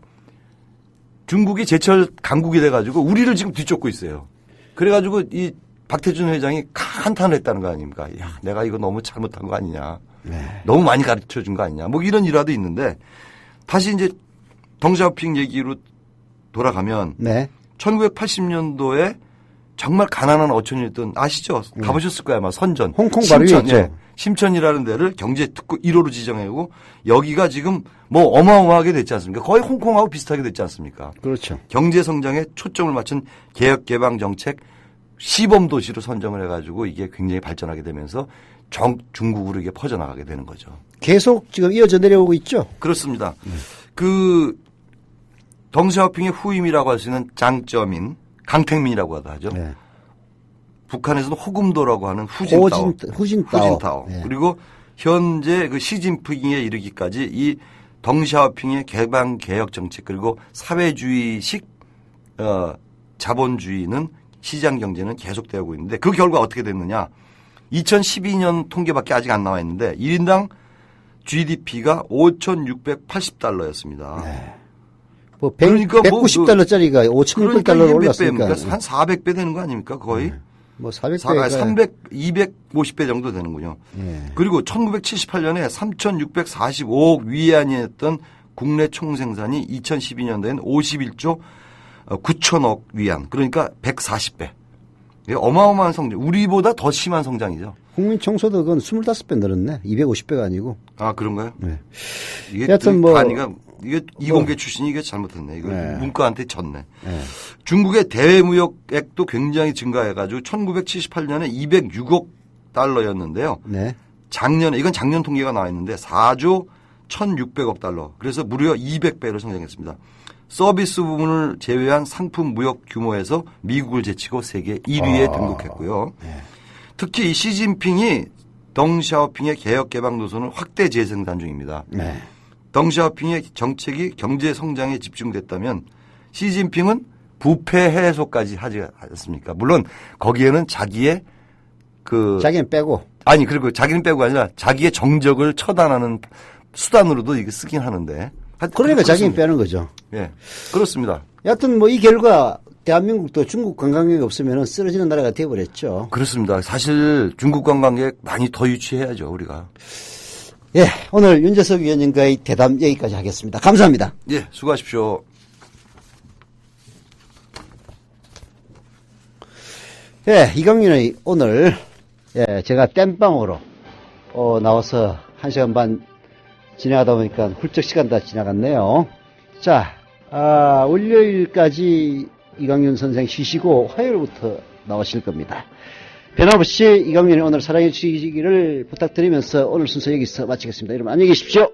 중국이 제철 강국이 돼가지고 우리를 지금 뒤쫓고 있어요. 그래가지고 이 박태준 회장이 한탄을 했다는 거 아닙니까? 야, 내가 이거 너무 잘못한 거 아니냐. 네. 너무 많이 가르쳐 준 거 아니냐. 뭐 이런 일화도 있는데 다시 이제 덩샤오핑 얘기로 돌아가면 네. 1980년도에 정말 가난한 어촌이었던 아시죠? 가보셨을 거야 아마 선전. 홍콩 바로 위였죠. 예. 심천이라는 데를 경제특구 1호로 지정하고 여기가 지금 뭐 어마어마하게 됐지 않습니까? 거의 홍콩하고 비슷하게 됐지 않습니까? 그렇죠. 경제성장에 초점을 맞춘 개혁개방정책 시범도시로 선정을 해가지고 이게 굉장히 발전하게 되면서 중국으로 이게 퍼져나가게 되는 거죠. 계속 지금 이어져 내려오고 있죠? 그렇습니다. 그 덩샤오핑의 후임이라고 할 수 있는 장쩌민, 강택민이라고 하죠. 네. 북한에서는 호금도라고 하는 후진타오. 네. 그리고 현재 그 시진핑에 이르기까지 이 덩샤오핑의 개방 개혁 정책 그리고 사회주의식 자본주의는 시장 경제는 계속되고 있는데 그 결과 어떻게 됐느냐? 2012년 통계밖에 아직 안 나와 있는데 1인당 GDP가 5,680달러였습니다. 네. 뭐 190달러짜리가 5,600달러로 올랐으니까 한 400배 되는 거 아닙니까? 거의. 네. 뭐 400배 250배 정도 되는군요. 네. 그리고 1978년에 3,645억 위안이었던 국내 총생산이 2012년도에는 51조 9천억 위안. 그러니까 140배. 어마어마한 성장. 우리보다 더 심한 성장이죠. 국민 총소득은 25배 늘었네. 250배가 아니고. 아, 그런가요? 네. 이게 하여튼 뭐 이게 이공계 출신이 이게 잘못했네. 이거 네. 문과한테 졌네. 네. 중국의 대외무역액도 굉장히 증가해가지고 1978년에 206억 달러였는데요. 네. 작년에 이건 작년 통계가 나와 있는데 4조 1,600억 달러. 그래서 무려 200배를 성장했습니다. 서비스 부분을 제외한 상품 무역 규모에서 미국을 제치고 세계 1위에 등극했고요. 네. 특히 이 시진핑이 덩샤오핑의 개혁 개방 노선을 확대 재생산 중입니다. 네. 덩샤오핑의 정책이 경제 성장에 집중됐다면 시진핑은 부패 해소까지 하지 않습니까? 물론 거기에는 자기는 빼고. 아니, 그리고 자기는 빼고 아니라 자기의 정적을 처단하는 수단으로도 이게 쓰긴 하는데. 그러니까 자기는 빼는 거죠. 예. 그렇습니다. 여하튼 뭐 이 결과 대한민국도 중국 관광객이 없으면 쓰러지는 나라가 되어버렸죠. 그렇습니다. 사실 중국 관광객 많이 더 유치해야죠, 우리가. 예, 오늘 윤재석 위원님과의 대담 여기까지 하겠습니다. 감사합니다. 예, 수고하십시오. 예, 이강윤의 오늘, 제가 땜빵으로, 나와서 1시간 반 진행하다 보니까 훌쩍 시간 다 지나갔네요. 자, 월요일까지 이강윤 선생 쉬시고 화요일부터 나오실 겁니다. 변함없이 이강윤의 오늘 사랑해 주시기를 부탁드리면서 오늘 순서 여기서 마치겠습니다. 여러분 안녕히 계십시오.